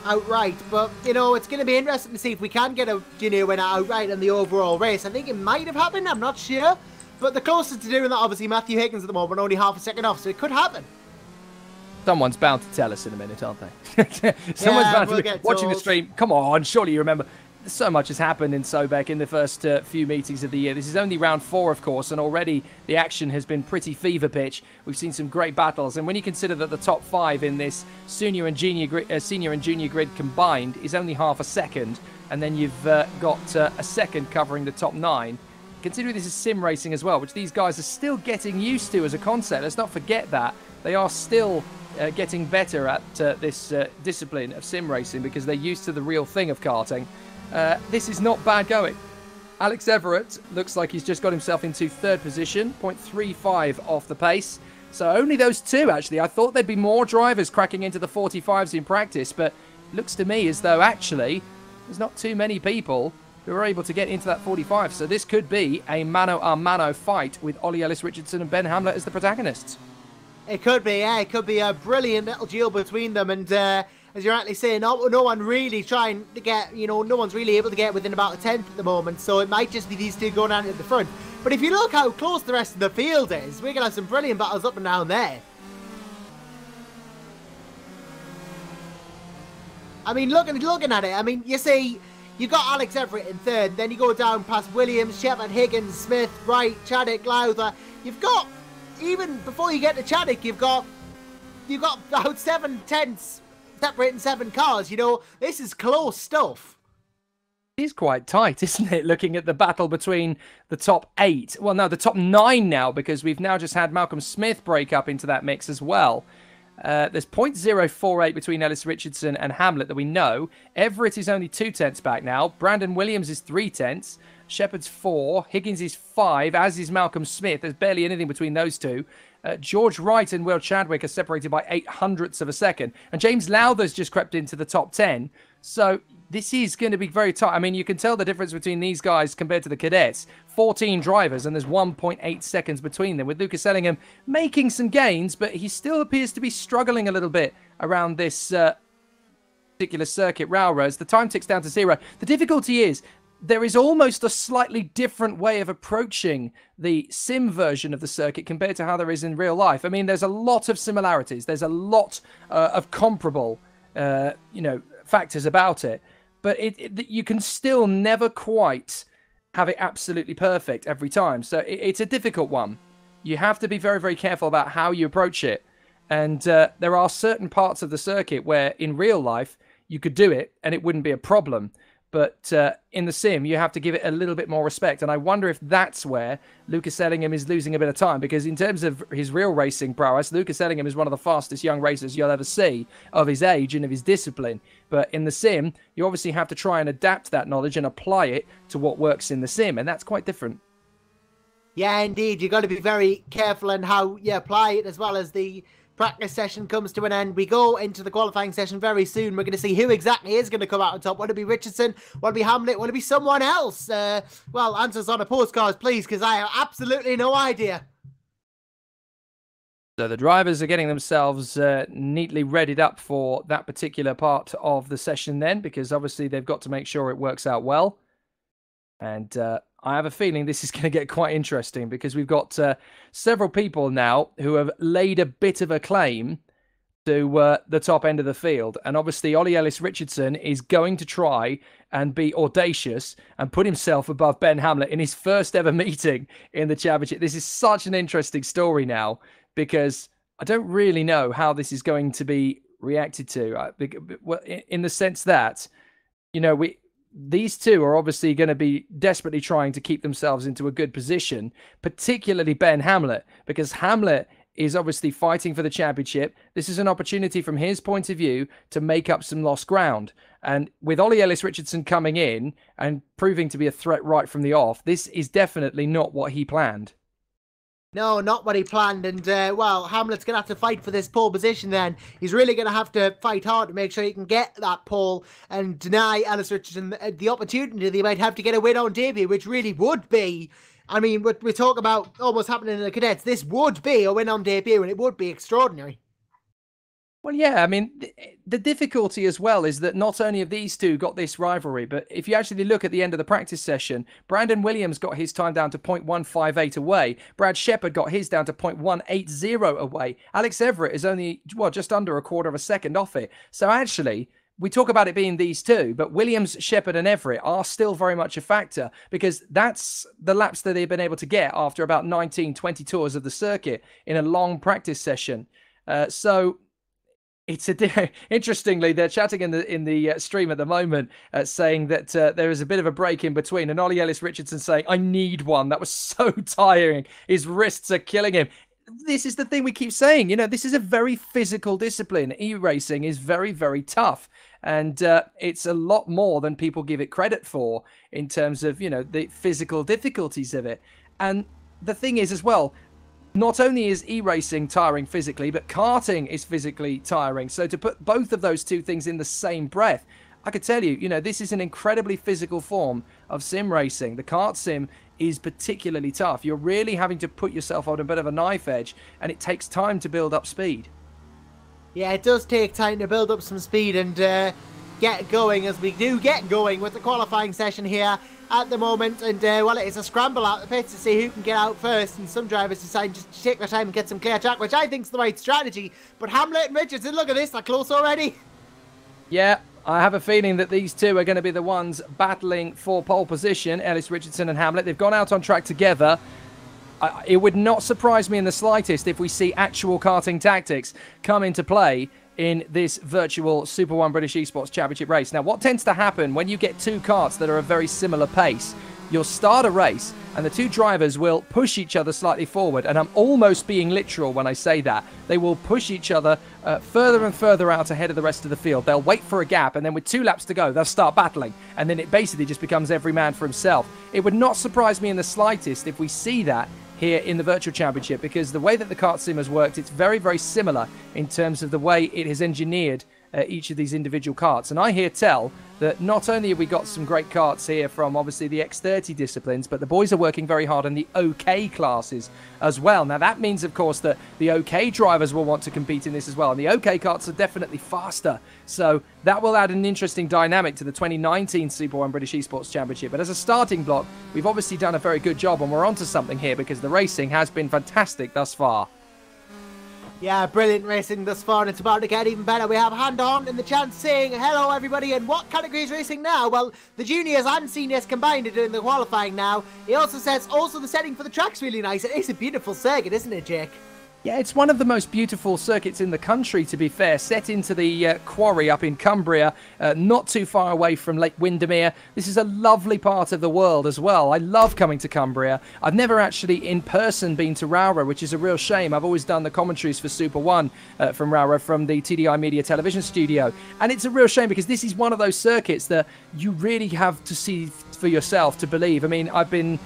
outright, but it's going to be interesting to see if we can get a junior winner outright in the overall race. I think it might have happened, I'm not sure, but the closest to doing that, obviously, Matthew Higgins at the moment, only half a second off, so it could happen. Someone's bound to tell us in a minute, aren't they? Someone's bound to be watching the stream. Come on, surely you remember. So much has happened in SoBEC in the first few meetings of the year. This is only round 4, of course, and already the action has been pretty fever pitch. We've seen some great battles, and when you consider that the top 5 in this senior and junior grid combined is only half a second, and then you've got a second covering the top 9. Considering this is sim racing as well, which these guys are still getting used to as a concept. Let's not forget that. They are still getting better at this discipline of sim racing because they're used to the real thing of karting. This is not bad going. Alex Everett looks like he's just got himself into 3rd position, 0.35 off the pace. So only those two, actually. I thought there'd be more drivers cracking into the 45s in practice, but it looks to me as though actually there's not too many people who are able to get into that 45. So this could be a mano-a-mano fight with Ollie Ellis-Richardson and Ben Hamlet as the protagonists. It could be, yeah. It could be a brilliant little duel between them. And as you're rightly saying, no one really trying to get, no one's really able to get within about a 10th at the moment. So it might just be these two going down at the front. But if you look how close the rest of the field is, we're going to have some brilliant battles up and down there. I mean, looking at it, I mean, you see, you got Alex Everett in 3rd, then you go down past Williams, Shepard, Higgins, Smith, Wright, Chadwick, Lowther. You've got, even before you get to Chadwick, you've got about 7 tenths separating 7 cars. This is close stuff. It is quite tight, isn't it? Looking at the battle between the top 8. Well, no, the top 9 now, because we've now just had Malcolm Smith break up into that mix as well. There's 0.048 between Ellis Richardson and Hamlet that we know. Everett is only 2 tenths back now. Brandon Williams is 3 tenths. Shepard's 4. Higgins is 5, as is Malcolm Smith. There's barely anything between those two. George Wright and Will Chadwick are separated by 0.08 of a second. And James Lowther's just crept into the top 10. So this is going to be very tight. I mean, you can tell the difference between these guys compared to the cadets. 14 drivers, and there's 1.8 seconds between them, with Lucas Ellingham making some gains, but he still appears to be struggling a little bit around this particular circuit, Rowrah, as the time ticks down to 0. The difficulty is there is almost a slightly different way of approaching the sim version of the circuit compared to how there is in real life. I mean, there's a lot of similarities. There's a lot of comparable, factors about it. But you can still never quite have it absolutely perfect every time. So it's a difficult one. You have to be very, very careful about how you approach it. And there are certain parts of the circuit where in real life you could do it and it wouldn't be a problem. But in the sim, you have to give it a little bit more respect. And I wonder if that's where Lucas Ellingham is losing a bit of time. Because in terms of his real racing prowess, Lucas Ellingham is one of the fastest young racers you'll ever see of his age and of his discipline. But in the sim, you obviously have to try and adapt that knowledge and apply it to what works in the sim. And that's quite different. Yeah, indeed. You've got to be very careful in how you apply it, as well as the practice session comes to an end. We go into the qualifying session very soon. We're going to see who exactly is going to come out on top. Will it be Richardson? Will it be Hamlet? Will it be someone else? Well, answers on a postcard, please, because I have absolutely no idea. So the drivers are getting themselves neatly readied up for that particular part of the session then, because obviously they've got to make sure it works out well. And I have a feeling this is going to get quite interesting, because we've got several people now who have laid a bit of a claim to the top end of the field. And obviously Ollie Ellis-Richardson is going to try and be audacious and put himself above Ben Hamlet in his first ever meeting in the championship. This is such an interesting story now, because I don't really know how this is going to be reacted to. In the sense that, you know, these two are obviously going to be desperately trying to keep themselves into a good position, particularly Ben Hamlet, because Hamlet is obviously fighting for the championship. This is an opportunity from his point of view to make up some lost ground. And with Ollie Ellis-Richardson coming in and proving to be a threat right from the off, this is definitely not what he planned. No, not what he planned. And, well, Hamlet's going to have to fight for this pole position then. He's really going to have to fight hard to make sure he can get that pole and deny Ellis-Richardson the opportunity that he might have to get a win on debut, which really would be, I mean, we talk about almost happening in the cadets. This would be a win on debut, and it would be extraordinary. Well, yeah, I mean, the difficulty as well is that not only have these two got this rivalry, but if you actually look at the end of the practice session, Brandon Williams got his time down to 0.158 away. Brad Shepard got his down to 0.180 away. Alex Everett is only, well, just under a quarter of a second off it. So actually, we talk about it being these two, but Williams, Shepard and Everett are still very much a factor, because that's the laps that they've been able to get after about 19, 20 tours of the circuit in a long practice session. So it's interestingly, they're chatting in the stream at the moment, saying that there is a bit of a break in between, and Ollie Ellis-Richardson saying, "I need one. That was so tiring. His wrists are killing him." This is the thing we keep saying. You know, this is a very physical discipline. E-racing is very, very tough, and it's a lot more than people give it credit for in terms of, you know, the physical difficulties of it. And the thing is as well, not only is e-racing tiring physically, but karting is physically tiring. So to put both of those two things in the same breath, I could tell you, you know, this is an incredibly physical form of sim racing. The kart sim is particularly tough. You're really having to put yourself on a bit of a knife edge, and it takes time to build up speed. Yeah, it does take time to build up some speed and get going, as we do get going with the qualifying session here at the moment. And well, it is a scramble out the pits to see who can get out first, and some drivers decide just to take their time and get some clear track, which I think is the right strategy. But Hamlet and Richardson, look at this, they're close already. Yeah, I have a feeling that these two are going to be the ones battling for pole position, Ellis-Richardson and Hamlet. They've gone out on track together. It would not surprise me in the slightest if we see actual karting tactics come into play in this virtual Super 1 British Esports Championship race. Now, what tends to happen when you get two karts that are a very similar pace, you'll start a race and the two drivers will push each other slightly forward. And I'm almost being literal when I say that. They will push each other further and further out ahead of the rest of the field. They'll wait for a gap, and then with 2 laps to go, they'll start battling. And then it basically just becomes every man for himself. It would not surprise me in the slightest if we see that here in the virtual championship, because the way that the kart sim has worked, it's very, very similar in terms of the way it has engineered each of these individual karts. And I hear tell that not only have we got some great karts here from obviously the X30 disciplines, but the boys are working very hard on the OK classes as well. Now that means, of course, that the OK drivers will want to compete in this as well, and the OK karts are definitely faster, so that will add an interesting dynamic to the 2019 Super 1 British Esports Championship. But as a starting block, we've obviously done a very good job, and we're onto something here, because the racing has been fantastic thus far. Yeah, brilliant racing thus far, and it's about to get even better. We have Hand On in the chat saying, hello everybody, and what category is racing now? Well, the juniors and seniors combined are doing the qualifying now. He also says, also the setting for the track's really nice. It is a beautiful circuit, isn't it, Jake? Yeah, it's one of the most beautiful circuits in the country, to be fair, set into the quarry up in Cumbria, not too far away from Lake Windermere. This is a lovely part of the world as well. I love coming to Cumbria. I've never actually in person been to Rowrah, which is a real shame. I've always done the commentaries for Super 1 from Rowrah, from the TDI Media television studio. And it's a real shame because this is one of those circuits that you really have to see for yourself to believe. I mean, I've been,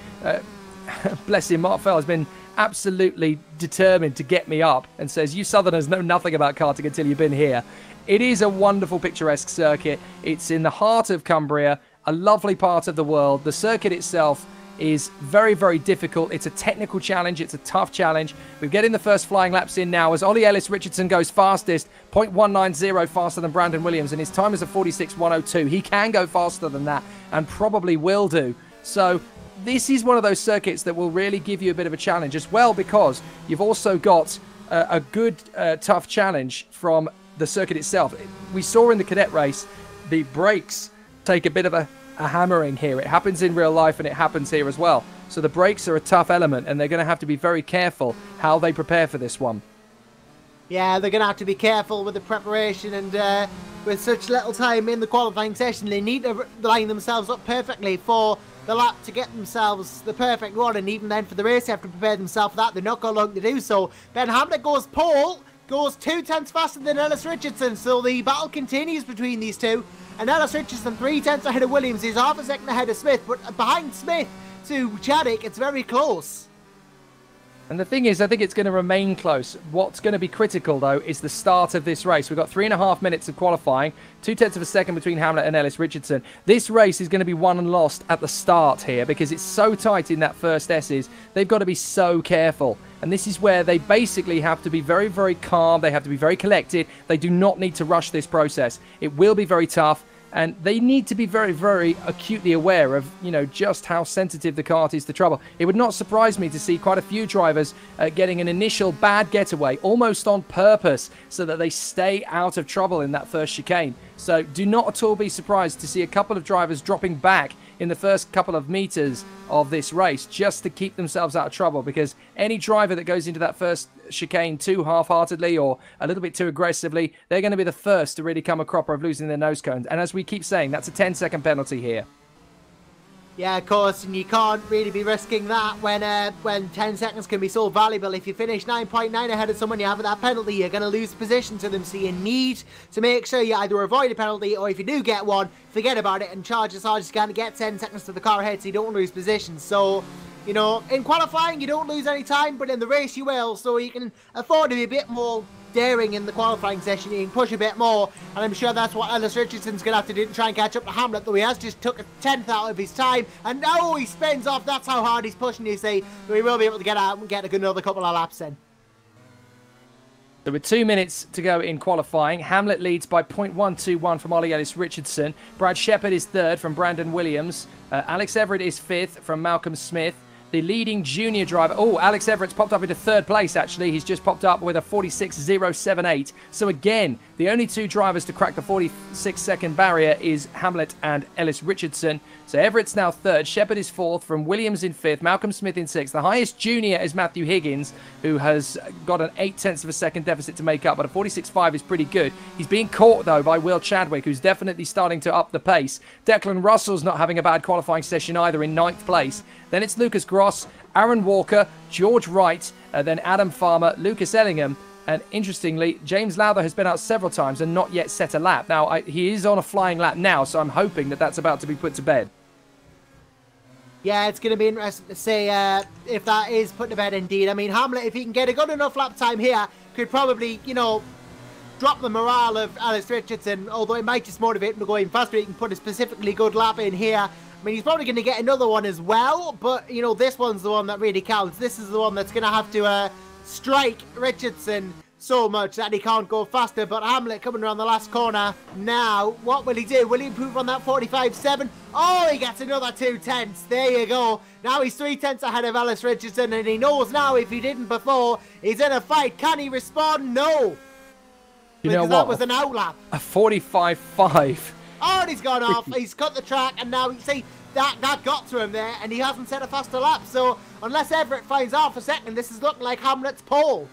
bless him, Mark Fell has been absolutely determined to get me up and says, you Southerners know nothing about karting until you've been here. It is a wonderful, picturesque circuit. It's in the heart of Cumbria, a lovely part of the world. The circuit itself is very, very difficult. It's a technical challenge. It's a tough challenge. We're getting the first flying laps in now as Ollie Ellis-Richardson goes fastest, 0.190 faster than Brandon Williams, and his time is a 46.102. He can go faster than that and probably will do. So this is one of those circuits that will really give you a bit of a challenge as well, because you've also got a good, tough challenge from the circuit itself. We saw in the Cadet race, the brakes take a bit of a hammering here. It happens in real life and it happens here as well. So the brakes are a tough element and they're going to have to be very careful how they prepare for this one. Yeah, they're going to have to be careful with the preparation, and with such little time in the qualifying session, they need to line themselves up perfectly for the lap to get themselves the perfect one, and even then for the race they have to prepare themselves for that. They're not got long to do so. Ben Hamlet goes pole, goes 2 tenths faster than Ellis Richardson, so the battle continues between these two, and Ellis Richardson 3 tenths ahead of Williams. He's half a second ahead of Smith, but behind Smith to Chadwick it's very close. And the thing is, I think it's going to remain close. What's going to be critical, though, is the start of this race. We've got 3.5 minutes of qualifying, 2 tenths of a second between Hamlet and Ellis Richardson. This race is going to be won and lost at the start here because it's so tight in that first S's. They've got to be so careful. And this is where they basically have to be very, very calm. They have to be very collected. They do not need to rush this process. It will be very tough. And they need to be very, very acutely aware of, you know, just how sensitive the kart is to trouble. It would not surprise me to see quite a few drivers getting an initial bad getaway, almost on purpose, so that they stay out of trouble in that first chicane. So do not at all be surprised to see a couple of drivers dropping back in the first couple of meters of this race just to keep themselves out of trouble, because any driver that goes into that first chicane too half-heartedly or a little bit too aggressively, they're going to be the first to really come a cropper of losing their nose cones. And as we keep saying, that's a 10-second penalty here. Yeah, of course, and you can't really be risking that when 10 seconds can be so valuable. If you finish 9.9 ahead of someone, you have that penalty, you're going to lose position to them. So you need to make sure you either avoid a penalty, or if you do get one, forget about it and charge as hard as you can to get 10 seconds to the car ahead so you don't lose position. So, you know, in qualifying you don't lose any time, but in the race you will, so you can afford to be a bit more daring in the qualifying session. You can push a bit more, and I'm sure that's what Ellis Richardson's going to have to do to try and catch up to Hamlet, though he has just took a 10th out of his time, and now he spins off. That's how hard he's pushing, you see, so he will be able to get out and get another couple of laps in. So with 2 minutes to go in qualifying, Hamlet leads by 0.121 from Ollie Ellis-Richardson. Brad Shepherd is third from Brandon Williams. Alex Everett is fifth from Malcolm Smith. The leading junior driver... Oh, Alex Everett's popped up into third place, actually. He's just popped up with a 46.078. So again, the only two drivers to crack the 46-second barrier is Hamlet and Ellis Richardson. So Everett's now third. Shepherd is fourth, from Williams in fifth. Malcolm Smith in sixth. The highest junior is Matthew Higgins, who has got an 8 tenths of a second deficit to make up, but a 46.5 is pretty good. He's being caught, though, by Will Chadwick, who's definitely starting to up the pace. Declan Russell's not having a bad qualifying session either, in ninth place. Then it's Lucas Gross, Aaron Walker, George Wright, then Adam Farmer, Lucas Ellingham, and interestingly, James Lowther has been out several times and not yet set a lap. Now, he is on a flying lap now, so I'm hoping that that's about to be put to bed. Yeah, it's going to be interesting to see if that is put to bed indeed. I mean, Hamlet, if he can get a good enough lap time here, could probably, you know, drop the morale of Ellis Richardson, although it might just motivate him to go even faster. He can put a specifically good lap in here. I mean, he's probably going to get another one as well, but, you know, this one's the one that really counts. This is the one that's going to have to strike Richardson so much that he can't go faster. But Hamlet coming around the last corner now. What will he do? Will he improve on that 45.7? Oh, he gets another 2 tenths. There you go. Now he's 3 tenths ahead of Ellis Richardson, and he knows now if he didn't before, he's in a fight. Can he respond? No. You know what? That was an outlap. A 45.5. Oh, and he's gone off. He's cut the track, and now, you see, that got to him there, and he hasn't set a faster lap. So, unless Everett finds off a second, this is looking like Hamlet's pole.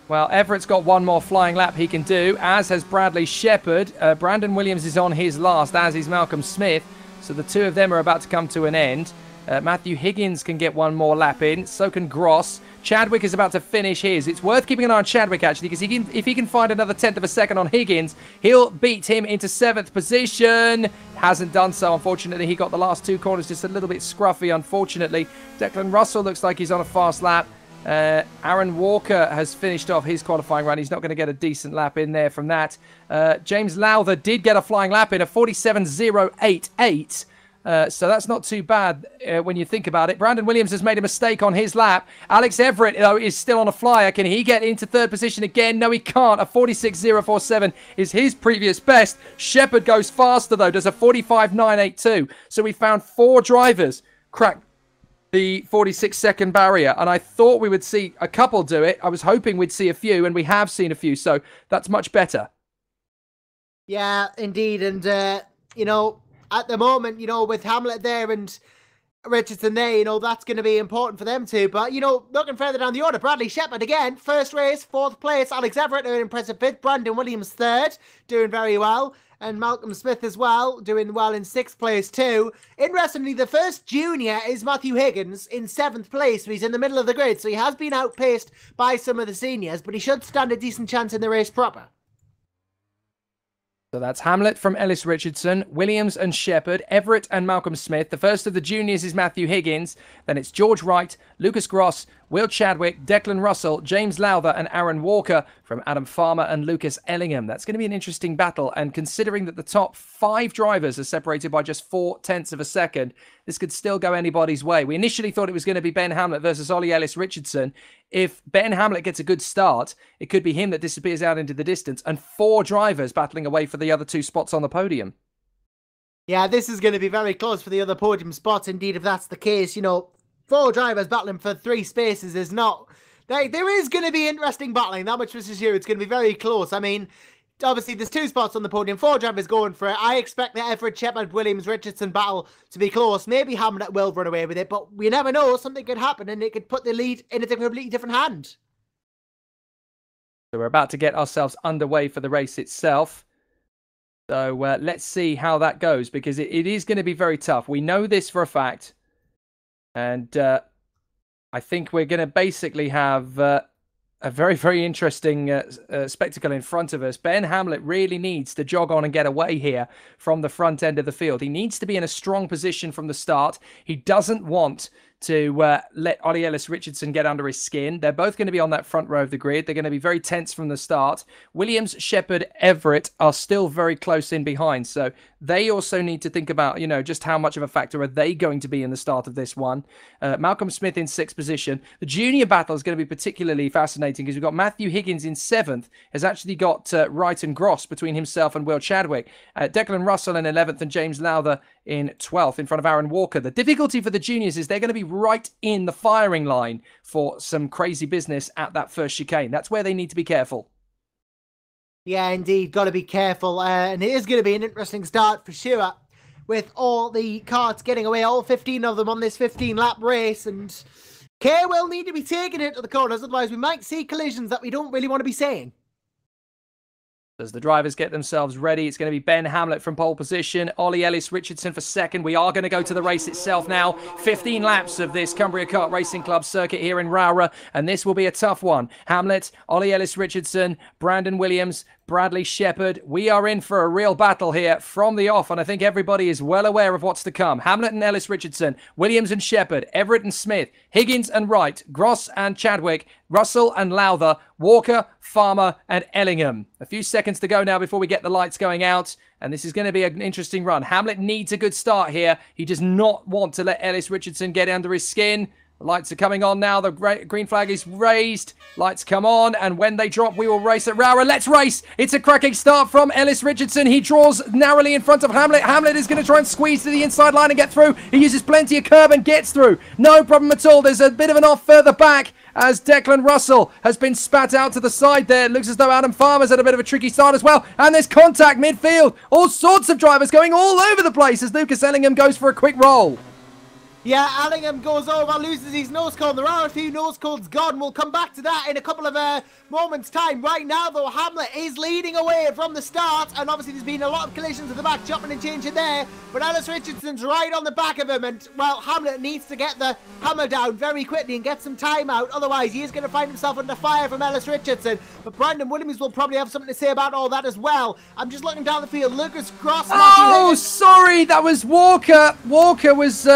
Well, Everett's got one more flying lap he can do, as has Bradley Shepherd. Brandon Williams is on his last, as is Malcolm Smith. So the two of them are about to come to an end. Matthew Higgins can get one more lap in. So can Gross. Chadwick is about to finish his. It's worth keeping an eye on Chadwick, actually, because if he can find another 10th of a second on Higgins, he'll beat him into 7th position. Hasn't done so, unfortunately. He got the last two corners just a little bit scruffy, unfortunately. Declan Russell looks like he's on a fast lap. Aaron Walker has finished off his qualifying run. He's not going to get a decent lap in there from that. James Lowther did get a flying lap in, a 47.088. So that's not too bad when you think about it. Brandon Williams has made a mistake on his lap. Alex Everett, though, is still on a flyer. Can he get into 3rd position again? No, he can't. A 46.047 is his previous best. Shepherd goes faster, though, does a 45.982. So we found 4 drivers crack the 46-second barrier, and I thought we would see a couple do it. I was hoping we'd see a few, and we have seen a few, so that's much better. Yeah, indeed, and, you know, at the moment, you know, with Hamlet there and Richardson there, you know, that's going to be important for them too. But, you know, looking further down the order, Bradley Shepherd again, 1st race, 4th place. Alex Everett, an impressive 5th. Brandon Williams, 3rd, doing very well. And Malcolm Smith as well, doing well in 6th place too. Interestingly, the first junior is Matthew Higgins in 7th place. So he's in the middle of the grid. So he has been outpaced by some of the seniors, but he should stand a decent chance in the race proper. So that's Hamlet from Ellis Richardson, Williams and Shepherd, Everett and Malcolm Smith. The first of the juniors is Matthew Higgins. Then it's George Wright, Lucas Gross, Will Chadwick, Declan Russell, James Lowther and Aaron Walker from Adam Farmer and Lucas Ellingham. That's going to be an interesting battle. And considering that the top 5 drivers are separated by just 0.4 of a second, this could still go anybody's way. We initially thought it was going to be Ben Hamlet versus Ollie Ellis Richardson. If Ben Hamlet gets a good start, it could be him that disappears out into the distance and 4 drivers battling away for the other 2 spots on the podium. Yeah, this is going to be very close for the other podium spots. Indeed, if that's the case, you know, 4 drivers battling for 3 spaces is not... There is going to be interesting battling. That much for sure. It's going to be very close. I mean, obviously, there's 2 spots on the podium. 4 drivers going for it. I expect the Everett, Shepherd, Williams, Richardson battle to be close. Maybe Hamlet will run away with it, but we never know. Something could happen, and it could put the lead in a completely different hand. So we're about to get ourselves underway for the race itself. So let's see how that goes, because it is going to be very tough. We know this for a fact. And I think we're going to basically have a very, very interesting spectacle in front of us. Ben Hamlet really needs to jog on and get away here from the front end of the field. He needs to be in a strong position from the start. He doesn't want to let Ollie Ellis Richardson get under his skin. They're both going to be on that front row of the grid. They're going to be very tense from the start. Williams, Shepherd, Everett are still very close in behind. So they also need to think about, you know, just how much of a factor are they going to be in the start of this one. Malcolm Smith in 6th position. The junior battle is going to be particularly fascinating because we've got Matthew Higgins in 7th. Has actually got Wright and Gross between himself and Will Chadwick. Declan Russell in 11th and James Lowther in 12th in front of Aaron Walker. The difficulty for the juniors is they're going to be right in the firing line for some crazy business at that first chicane. That's where they need to be careful. Yeah, indeed. Got to be careful. And it is going to be an interesting start for sure, with all the karts getting away, all 15 of them on this 15-lap race. And care will need to be taken into the corners, otherwise we might see collisions that we don't really want to be seeing. As the drivers get themselves ready, it's going to be Ben Hamlet from pole position, Ollie Ellis Richardson for 2nd. We are going to go to the race itself now. 15 laps of this Cumbria Kart Racing Club circuit here in Rowrah, and this will be a tough one. Hamlet, Ollie Ellis Richardson, Brandon Williams, Bradley Shepherd. We are in for a real battle here from the off, and I think everybody is well aware of what's to come. Hamlet and Ellis Richardson, Williams and Shepherd, Everett and Smith, Higgins and Wright, Gross and Chadwick, Russell and Lowther, Walker, Farmer and Ellingham. A few seconds to go now before we get the lights going out, and this is going to be an interesting run. Hamlet needs a good start here. He does not want to let Ellis Richardson get under his skin. The lights are coming on now. The green flag is raised. Lights come on, and when they drop, we will race at Rowrah. Let's race! It's a cracking start from Ellis Richardson. He draws narrowly in front of Hamlet. Hamlet is going to try and squeeze to the inside line and get through. He uses plenty of curb and gets through. No problem at all. There's a bit of an off further back as Declan Russell has been spat out to the side there. It looks as though Adam Farmer's had a bit of a tricky start as well. And there's contact midfield. All sorts of drivers going all over the place as Lucas Ellingham goes for a quick roll. Yeah, Allingham goes over, loses his nose cone. There are a few nose cones gone. We'll come back to that in a couple of moments' time. Right now, though, Hamlet is leading away from the start, and obviously there's been a lot of collisions at the back, jumping and changing there. But Ellis Richardson's right on the back of him, and, well, Hamlet needs to get the hammer down very quickly and get some time out. Otherwise, he is going to find himself under fire from Ellis Richardson. But Brandon Williams will probably have something to say about all that as well. I'm just looking down the field. Lucas Cross. Oh, sorry, that was Walker. Walker was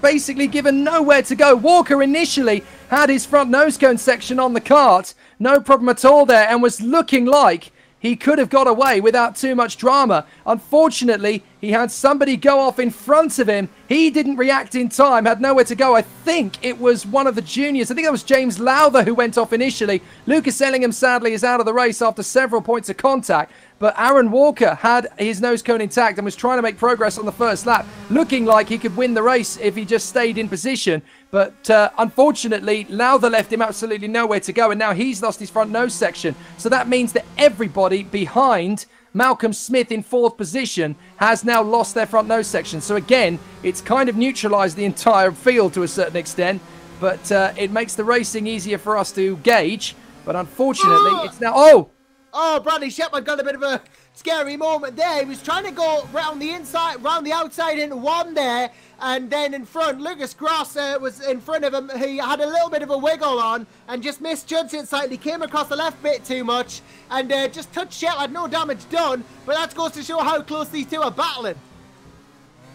basically given nowhere to go. Walker initially had his front nose cone section on the kart, no problem at all there, and was looking like he could have got away without too much drama. Unfortunately, he had somebody go off in front of him. He didn't react in time, had nowhere to go. I think it was one of the juniors. I think that was James Lowther who went off initially. Lucas Ellingham, sadly, is out of the race after several points of contact. But Aaron Walker had his nose cone intact and was trying to make progress on the first lap, looking like he could win the race if he just stayed in position. But unfortunately, Lowther left him absolutely nowhere to go, and now he's lost his front nose section. So that means that everybody behind Malcolm Smith in 4th position has now lost their front nose section. So again, it's kind of neutralised the entire field to a certain extent, but it makes the racing easier for us to gauge. But unfortunately, it's now... Oh, Bradley Shepard got a bit of a scary moment there. He was trying to go round the inside, round the outside into one there, and then in front, Lucas Gross was in front of him. He had a little bit of a wiggle on and just misjudged it slightly, came across the left bit too much, and just touched Shepard, no damage done, but that goes to show how close these two are battling.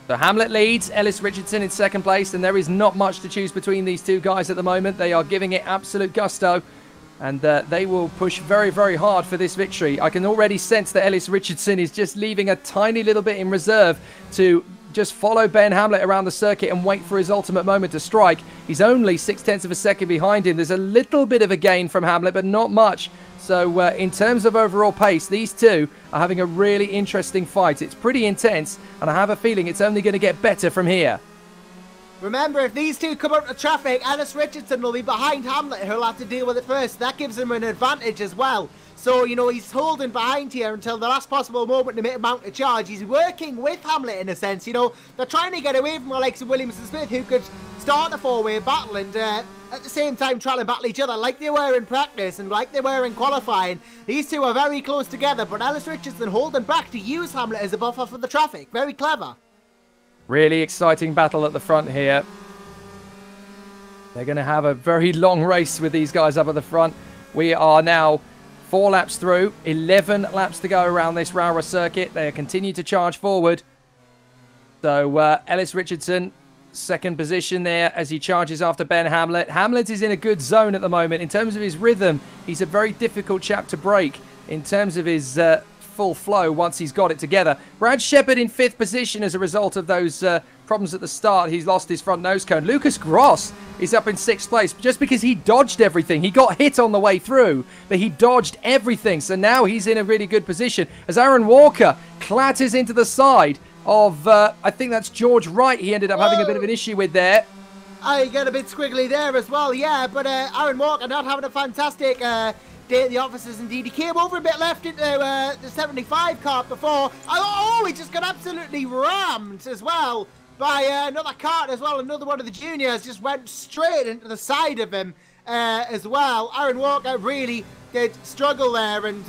So Hamlet leads, Ellis Richardson in 2nd place, and there is not much to choose between these two guys at the moment. They are giving it absolute gusto. And they will push very, very hard for this victory. I can already sense that Ellis Richardson is just leaving a tiny little bit in reserve to just follow Ben Hamlet around the circuit and wait for his ultimate moment to strike. He's only 0.6 of a second behind him. There's a little bit of a gain from Hamlet, but not much. So in terms of overall pace, these two are having a really interesting fight. It's pretty intense, and I have a feeling it's only going to get better from here. Remember, if these two come out of traffic, Ellis Richardson will be behind Hamlet, who'll have to deal with it first. That gives him an advantage as well. So, you know, he's holding behind here until the last possible moment to mount a charge. He's working with Hamlet in a sense, you know. They're trying to get away from the likes of Williams and Smith, who could start a four-way battle and at the same time try to battle each other like they were in practice and like they were in qualifying. These two are very close together, but Ellis Richardson holding back to use Hamlet as a buffer for the traffic. Very clever. Really exciting battle at the front here. They're going to have a very long race with these guys up at the front. We are now 4 laps through, 11 laps to go around this Rowrah circuit. They continue to charge forward. So Ellis Richardson, 2nd position there as he charges after Ben Hamlet. Hamlet is in a good zone at the moment. In terms of his rhythm, he's a very difficult chap to break in terms of his full flow once he's got it together. Brad Shepard in 5th position as a result of those problems at the start. He's lost his front nose cone. Lucas Gross is up in 6th place just because he dodged everything. He got hit on the way through, but he dodged everything. So now he's in a really good position as Aaron Walker clatters into the side of, I think that's George Wright he ended up having a bit of an issue with there. I get a bit squiggly there as well, yeah, but Aaron Walker not having a fantastic day at the offices indeed. He came over a bit left into the 75 kart before. Oh, he just got absolutely rammed as well by another kart as well. Another one of the juniors just went straight into the side of him as well. Aaron Walker really did struggle there, and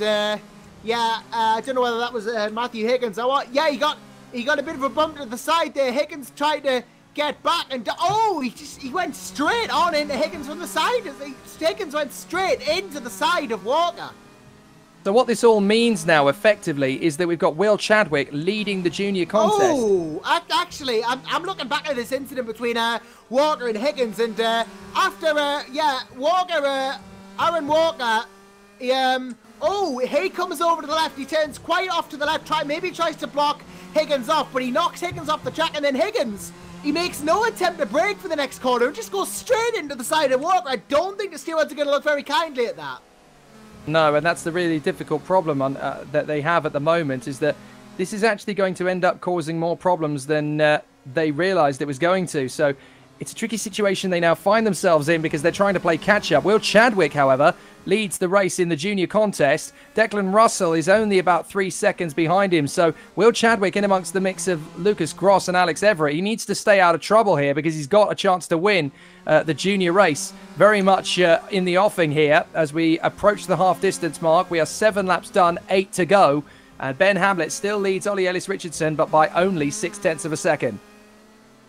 yeah, I don't know whether that was Matthew Higgins or what. Yeah, he got a bit of a bump to the side there. Higgins tried to get back and he went straight on into Higgins from the side. Higgins went straight into the side of Walker. So what this all means now effectively is that we've got Will Chadwick leading the junior contest. Oh, actually, I'm looking back at this incident between Walker and Higgins, and after Walker, Aaron Walker, he comes over to the left. He turns quite off to the left. Maybe tries to block Higgins off, but he knocks Higgins off the track, and then Higgins, he makes no attempt to brake for the next corner and just goes straight into the side of Walker. I don't think the stewards are going to look very kindly at that. No, and that's the really difficult problem that they have at the moment, is that this is actually going to end up causing more problems than they realised it was going to. So it's a tricky situation they now find themselves in because they're trying to play catch-up. Will Chadwick, however, leads the race in the junior contest. Declan Russell is only about 3 seconds behind him. So Will Chadwick in amongst the mix of Lucas Gross and Alex Everett. He needs to stay out of trouble here because he's got a chance to win the junior race. Very much in the offing here as we approach the half-distance mark. We are 7 laps done, 8 to go. And Ben Hamlet still leads Ollie Ellis-Richardson, but by only 0.6 of a second.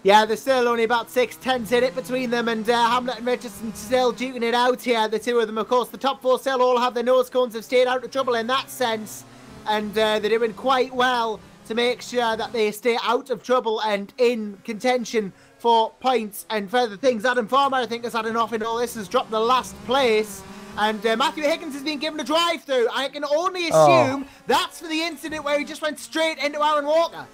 Yeah, there's still only about 0.6 in it between them, and Hamlet and Richardson still duking it out here, the two of them. Of course, the top 4 still all have their nose cones, have stayed out of trouble in that sense, and they're doing quite well to make sure that they stay out of trouble and in contention for points and further things. Adam Farmer, I think, has had enough in all this, has dropped the last place. And Matthew Higgins has been given a drive-through. I can only assume that's for the incident where he just went straight into Aaron Walker.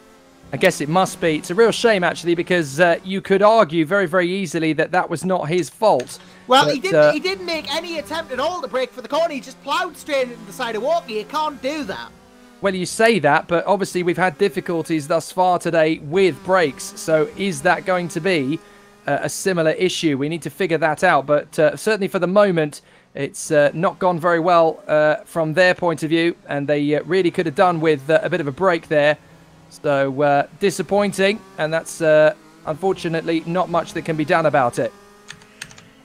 I guess it must be. It's a real shame, actually, because you could argue very, very easily that that was not his fault. Well, but, he didn't make any attempt at all to break for the corner. He just ploughed straight into the side of Walker. You can't do that. Well, you say that, but obviously we've had difficulties thus far today with brakes. So is that going to be a similar issue? We need to figure that out. But certainly for the moment, it's not gone very well from their point of view. And they really could have done with a bit of a break there. So disappointing, and that's unfortunately not much that can be done about it.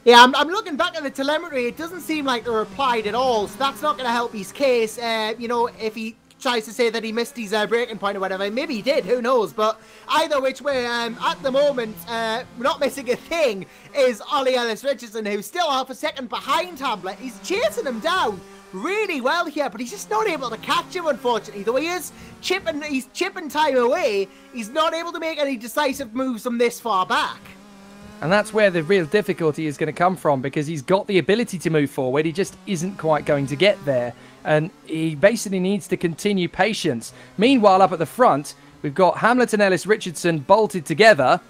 Yeah, I'm looking back at the telemetry. It doesn't seem like they're applied at all, so that's not going to help his case. You know, if he tries to say that he missed his breaking point or whatever, maybe he did, who knows. But either which way, at the moment, not missing a thing is Ollie Ellis-Richardson, who's still half a second behind Hamlet. He's chasing him down really well here, but he's just not able to catch him, unfortunately. Though he is chipping time away, he's not able to make any decisive moves from this far back. And that's where the real difficulty is going to come from, because he's got the ability to move forward. He just isn't quite going to get there. And he basically needs to continue patience. Meanwhile, up at the front, we've got Hamlet and Ellis-Richardson bolted together.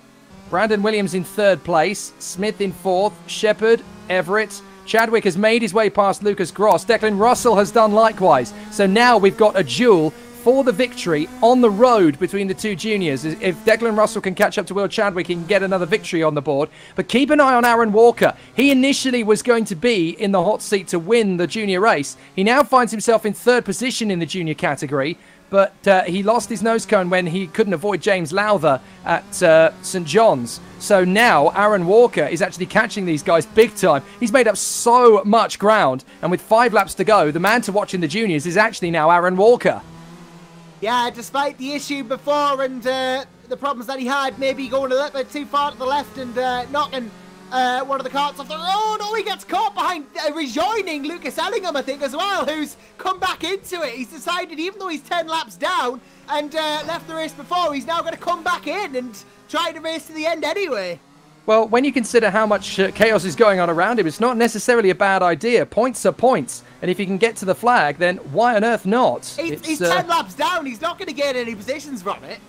Brandon Williams in 3rd place. Smith in 4th. Shepherd, Everett. Chadwick has made his way past Lucas Gross. Declan Russell has done likewise. So now we've got a duel for the victory on the road between the two juniors. If Declan Russell can catch up to Will Chadwick, he can get another victory on the board. But keep an eye on Aaron Walker. He initially was going to be in the hot seat to win the junior race. He now finds himself in 3rd position in the junior category. But he lost his nose cone when he couldn't avoid James Lowther at St. John's. So now Aaron Walker is actually catching these guys big time. He's made up so much ground. And with 5 laps to go, the man to watch in the juniors is actually now Aaron Walker. Yeah, despite the issue before and the problems that he had, maybe going a little bit too far to the left and knocking one of the carts off the road. Oh, he gets caught behind, rejoining Lucas Ellingham, I think, as well, who's come back into it. He's decided, even though he's 10 laps down and left the race before, he's now going to come back in and try to race to the end anyway. Well, when you consider how much chaos is going on around him, it's not necessarily a bad idea. Points are points. And if he can get to the flag, then why on earth not? He's 10 laps down. He's not going to get any positions from it.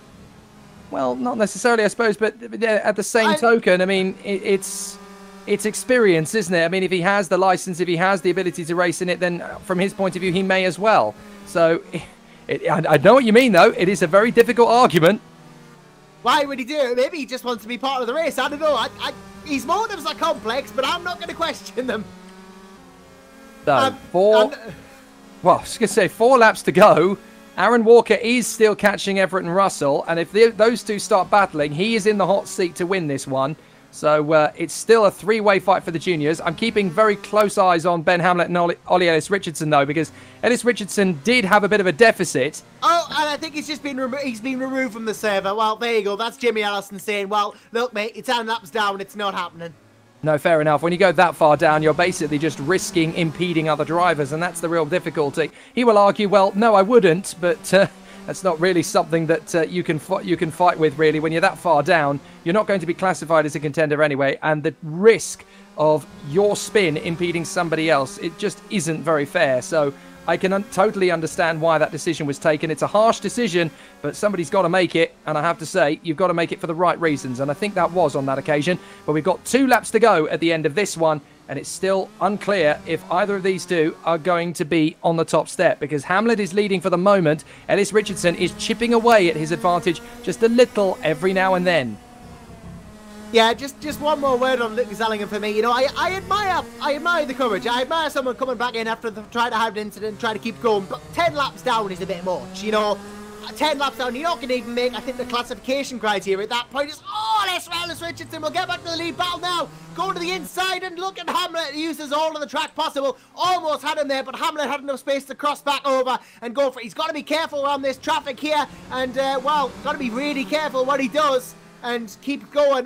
Well, not necessarily, I suppose. But at the same token, I mean, it's experience, isn't it? I mean, if he has the license, if he has the ability to race in it, then from his point of view, he may as well. So I know what you mean, though. It is a very difficult argument. Why would he do it? Maybe he just wants to be part of the race. I don't know. His motives are complex, but I'm not going to question them. So, well, I was going to say 4 laps to go. Aaron Walker is still catching Everett and Russell. And if those two start battling, he is in the hot seat to win this one. So it's still a 3-way fight for the juniors. I'm keeping very close eyes on Ben Hamlet and Ollie Ellis-Richardson, though, because Ellis-Richardson did have a bit of a deficit. Oh, and I think he's been removed from the server. Well, there you go. That's Jimmy Allison saying, well, look, mate, it's 10 laps down. It's not happening. No, fair enough. When you go that far down, you're basically just risking impeding other drivers, and that's the real difficulty. He will argue, well, no, I wouldn't, but that's not really something that you can fight with, really. When you're that far down, you're not going to be classified as a contender anyway, and the risk of your spin impeding somebody else, it just isn't very fair. So I can totally understand why that decision was taken. It's a harsh decision, but somebody's got to make it. And I have to say, you've got to make it for the right reasons. And I think that was on that occasion. But we've got 2 laps to go at the end of this one. And it's still unclear if either of these two are going to be on the top step. Because Hamlet is leading for the moment. Ellis-Richardson is chipping away at his advantage just a little every now and then. Yeah, just one more word on Lucas Ellingham for me. You know, I admire the courage. I admire someone coming back in after trying to have an incident, trying to keep going. But 10 laps down is a bit much. You know, 10 laps down, you're not going to even make, I think, the classification criteria at that point. Is, oh, Ellis Richardson will get back to the lead battle now. Go to the inside and look at Hamlet. He uses all of the track possible. Almost had him there, but Hamlet had enough space to cross back over and go for it. He's got to be careful around this traffic here. And, well, got to be really careful what he does. And keep going.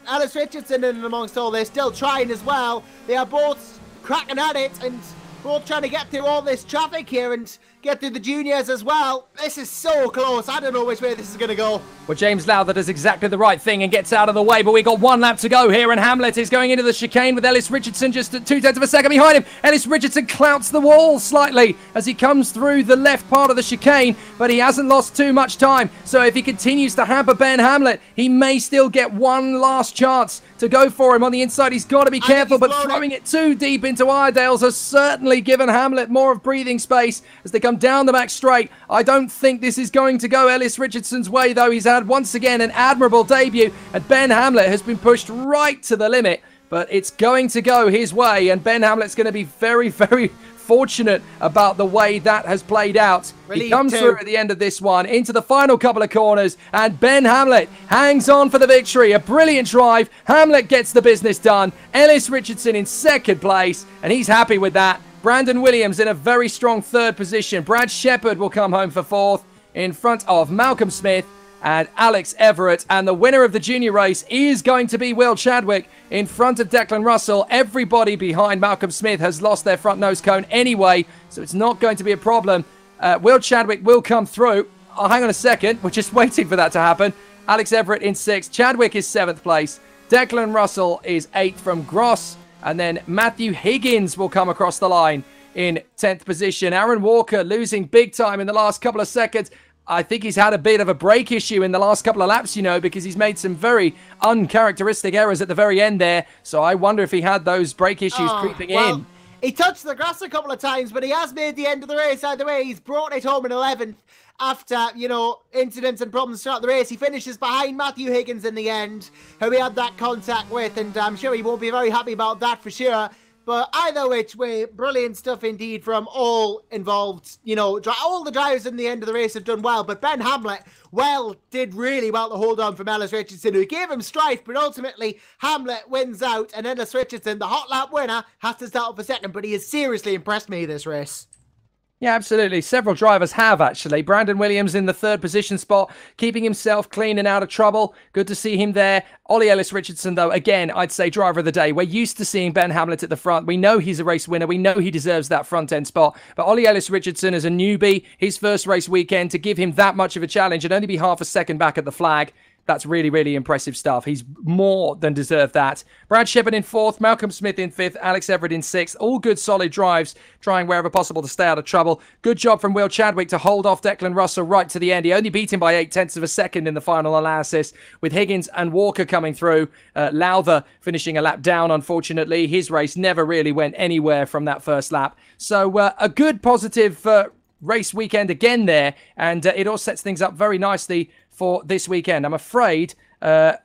Ellis Richardson in amongst all this, still trying as well. They are both cracking at it and both trying to get through all this traffic here and get through the juniors as well. This is so close. I don't know which way this is going to go. Well, James Lowther does exactly the right thing and gets out of the way, but we got 1 lap to go here, and Hamlet is going into the chicane with Ellis Richardson just at 0.2 of a second behind him. Ellis Richardson clouts the wall slightly as he comes through the left part of the chicane, but he hasn't lost too much time. So if he continues to hamper Ben Hamlet, he may still get one last chance to go for him on the inside. He's got to be careful, but throwing it too deep into Iredale's has certainly given Hamlet more of breathing space as they come down the back straight. I don't think this is going to go Ellis Richardson's way, though. He's had once again an admirable debut, and Ben Hamlet has been pushed right to the limit, but it's going to go his way, and Ben Hamlet's going to be very, very fortunate about the way that has played out. He comes through at the end of this one into the final couple of corners, and Ben Hamlet hangs on for the victory. A brilliant drive. Hamlet gets the business done. Ellis Richardson in second place, and he's happy with that. Brandon Williams in a very strong third position. Brad Shepherd will come home for fourth in front of Malcolm Smith and Alex Everett. And the winner of the junior race is going to be Will Chadwick in front of Declan Russell. Everybody behind Malcolm Smith has lost their front nose cone anyway, so it's not going to be a problem. Will Chadwick will come through. Oh, hang on a second. We're just waiting for that to happen. Alex Everett in 6th. Chadwick is 7th place. Declan Russell is 8th from Gross. And then Matthew Higgins will come across the line in 10th position. Aaron Walker losing big time in the last couple of seconds. I think he's had a bit of a brake issue in the last couple of laps, you know, because he's made some very uncharacteristic errors at the very end there. So I wonder if he had those brake issues creeping in. He touched the grass a couple of times, but he has made the end of the race either way. He's brought it home in 11th after, you know, incidents and problems throughout the race. He finishes behind Matthew Higgins in the end, who he had that contact with, and I'm sure he won't be very happy about that for sure. But either which way, brilliant stuff indeed from all involved. You know, all the drivers in the end of the race have done well, but Ben Hamlet, did really well to hold on from Ellis Richardson, who gave him strife, but ultimately Hamlet wins out, and Ellis Richardson, the hot lap winner, has to start off for second, but he has seriously impressed me this race. Yeah, absolutely. Several drivers have, actually. Brandon Williams in the 3rd position spot, keeping himself clean and out of trouble. Good to see him there. Ollie Ellis Richardson, though, again, I'd say driver of the day. We're used to seeing Ben Hamlet at the front. We know he's a race winner. We know he deserves that front-end spot. But Ollie Ellis Richardson is a newbie. His first race weekend, to give him that much of a challenge and only be half a second back at the flag, that's really, really impressive stuff. He's more than deserved that. Brad Shepherd in 4th, Malcolm Smith in 5th, Alex Everett in 6th. All good, solid drives, trying wherever possible to stay out of trouble. Good job from Will Chadwick to hold off Declan Russell right to the end. He only beat him by 0.8 of a second in the final analysis, with Higgins and Walker coming through. Lowther finishing a lap down, unfortunately. His race never really went anywhere from that first lap. So a good, positive race weekend again there, and it all sets things up very nicely for this weekend. I'm afraid,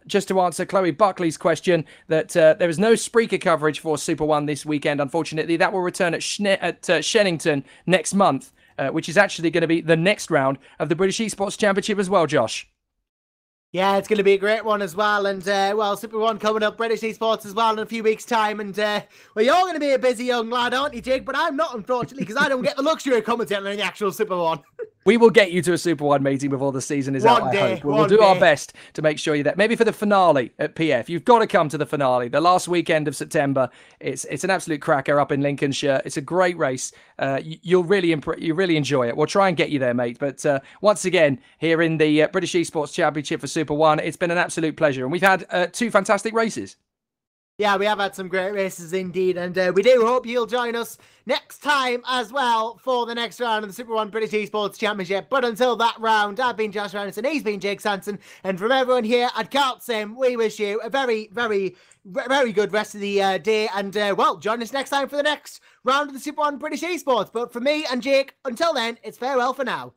just to answer Chloe Buckley's question, that there is no Spreaker coverage for Super 1 this weekend, unfortunately. That will return at Shennington next month, which is actually going to be the next round of the British eSports Championship as well, Josh. Yeah, it's going to be a great one as well. And, well, Super 1 coming up, British eSports as well in a few weeks' time. And, well, you're going to be a busy young lad, aren't you, Jake? But I'm not, unfortunately, because I don't get the luxury of commentating on the actual Super 1. We will get you to a Super 1 meeting before the season is out, I hope. We'll do our best to make sure you're there. Maybe for the finale at PF. You've got to come to the finale. The last weekend of September. It's an absolute cracker up in Lincolnshire. It's a great race. You'll really enjoy it. We'll try and get you there, mate. But once again, here in the British eSports Championship for Super 1, it's been an absolute pleasure. And we've had 2 fantastic races. Yeah, we have had some great races indeed, and we do hope you'll join us next time as well for the next round of the Super 1 British eSports Championship. But until that round, I've been Josh Renison, he's been Jake Sanson, and from everyone here at KartSim, we wish you a very, very, very good rest of the day, and well, join us next time for the next round of the Super 1 British eSports. But for me and Jake, until then, it's farewell for now.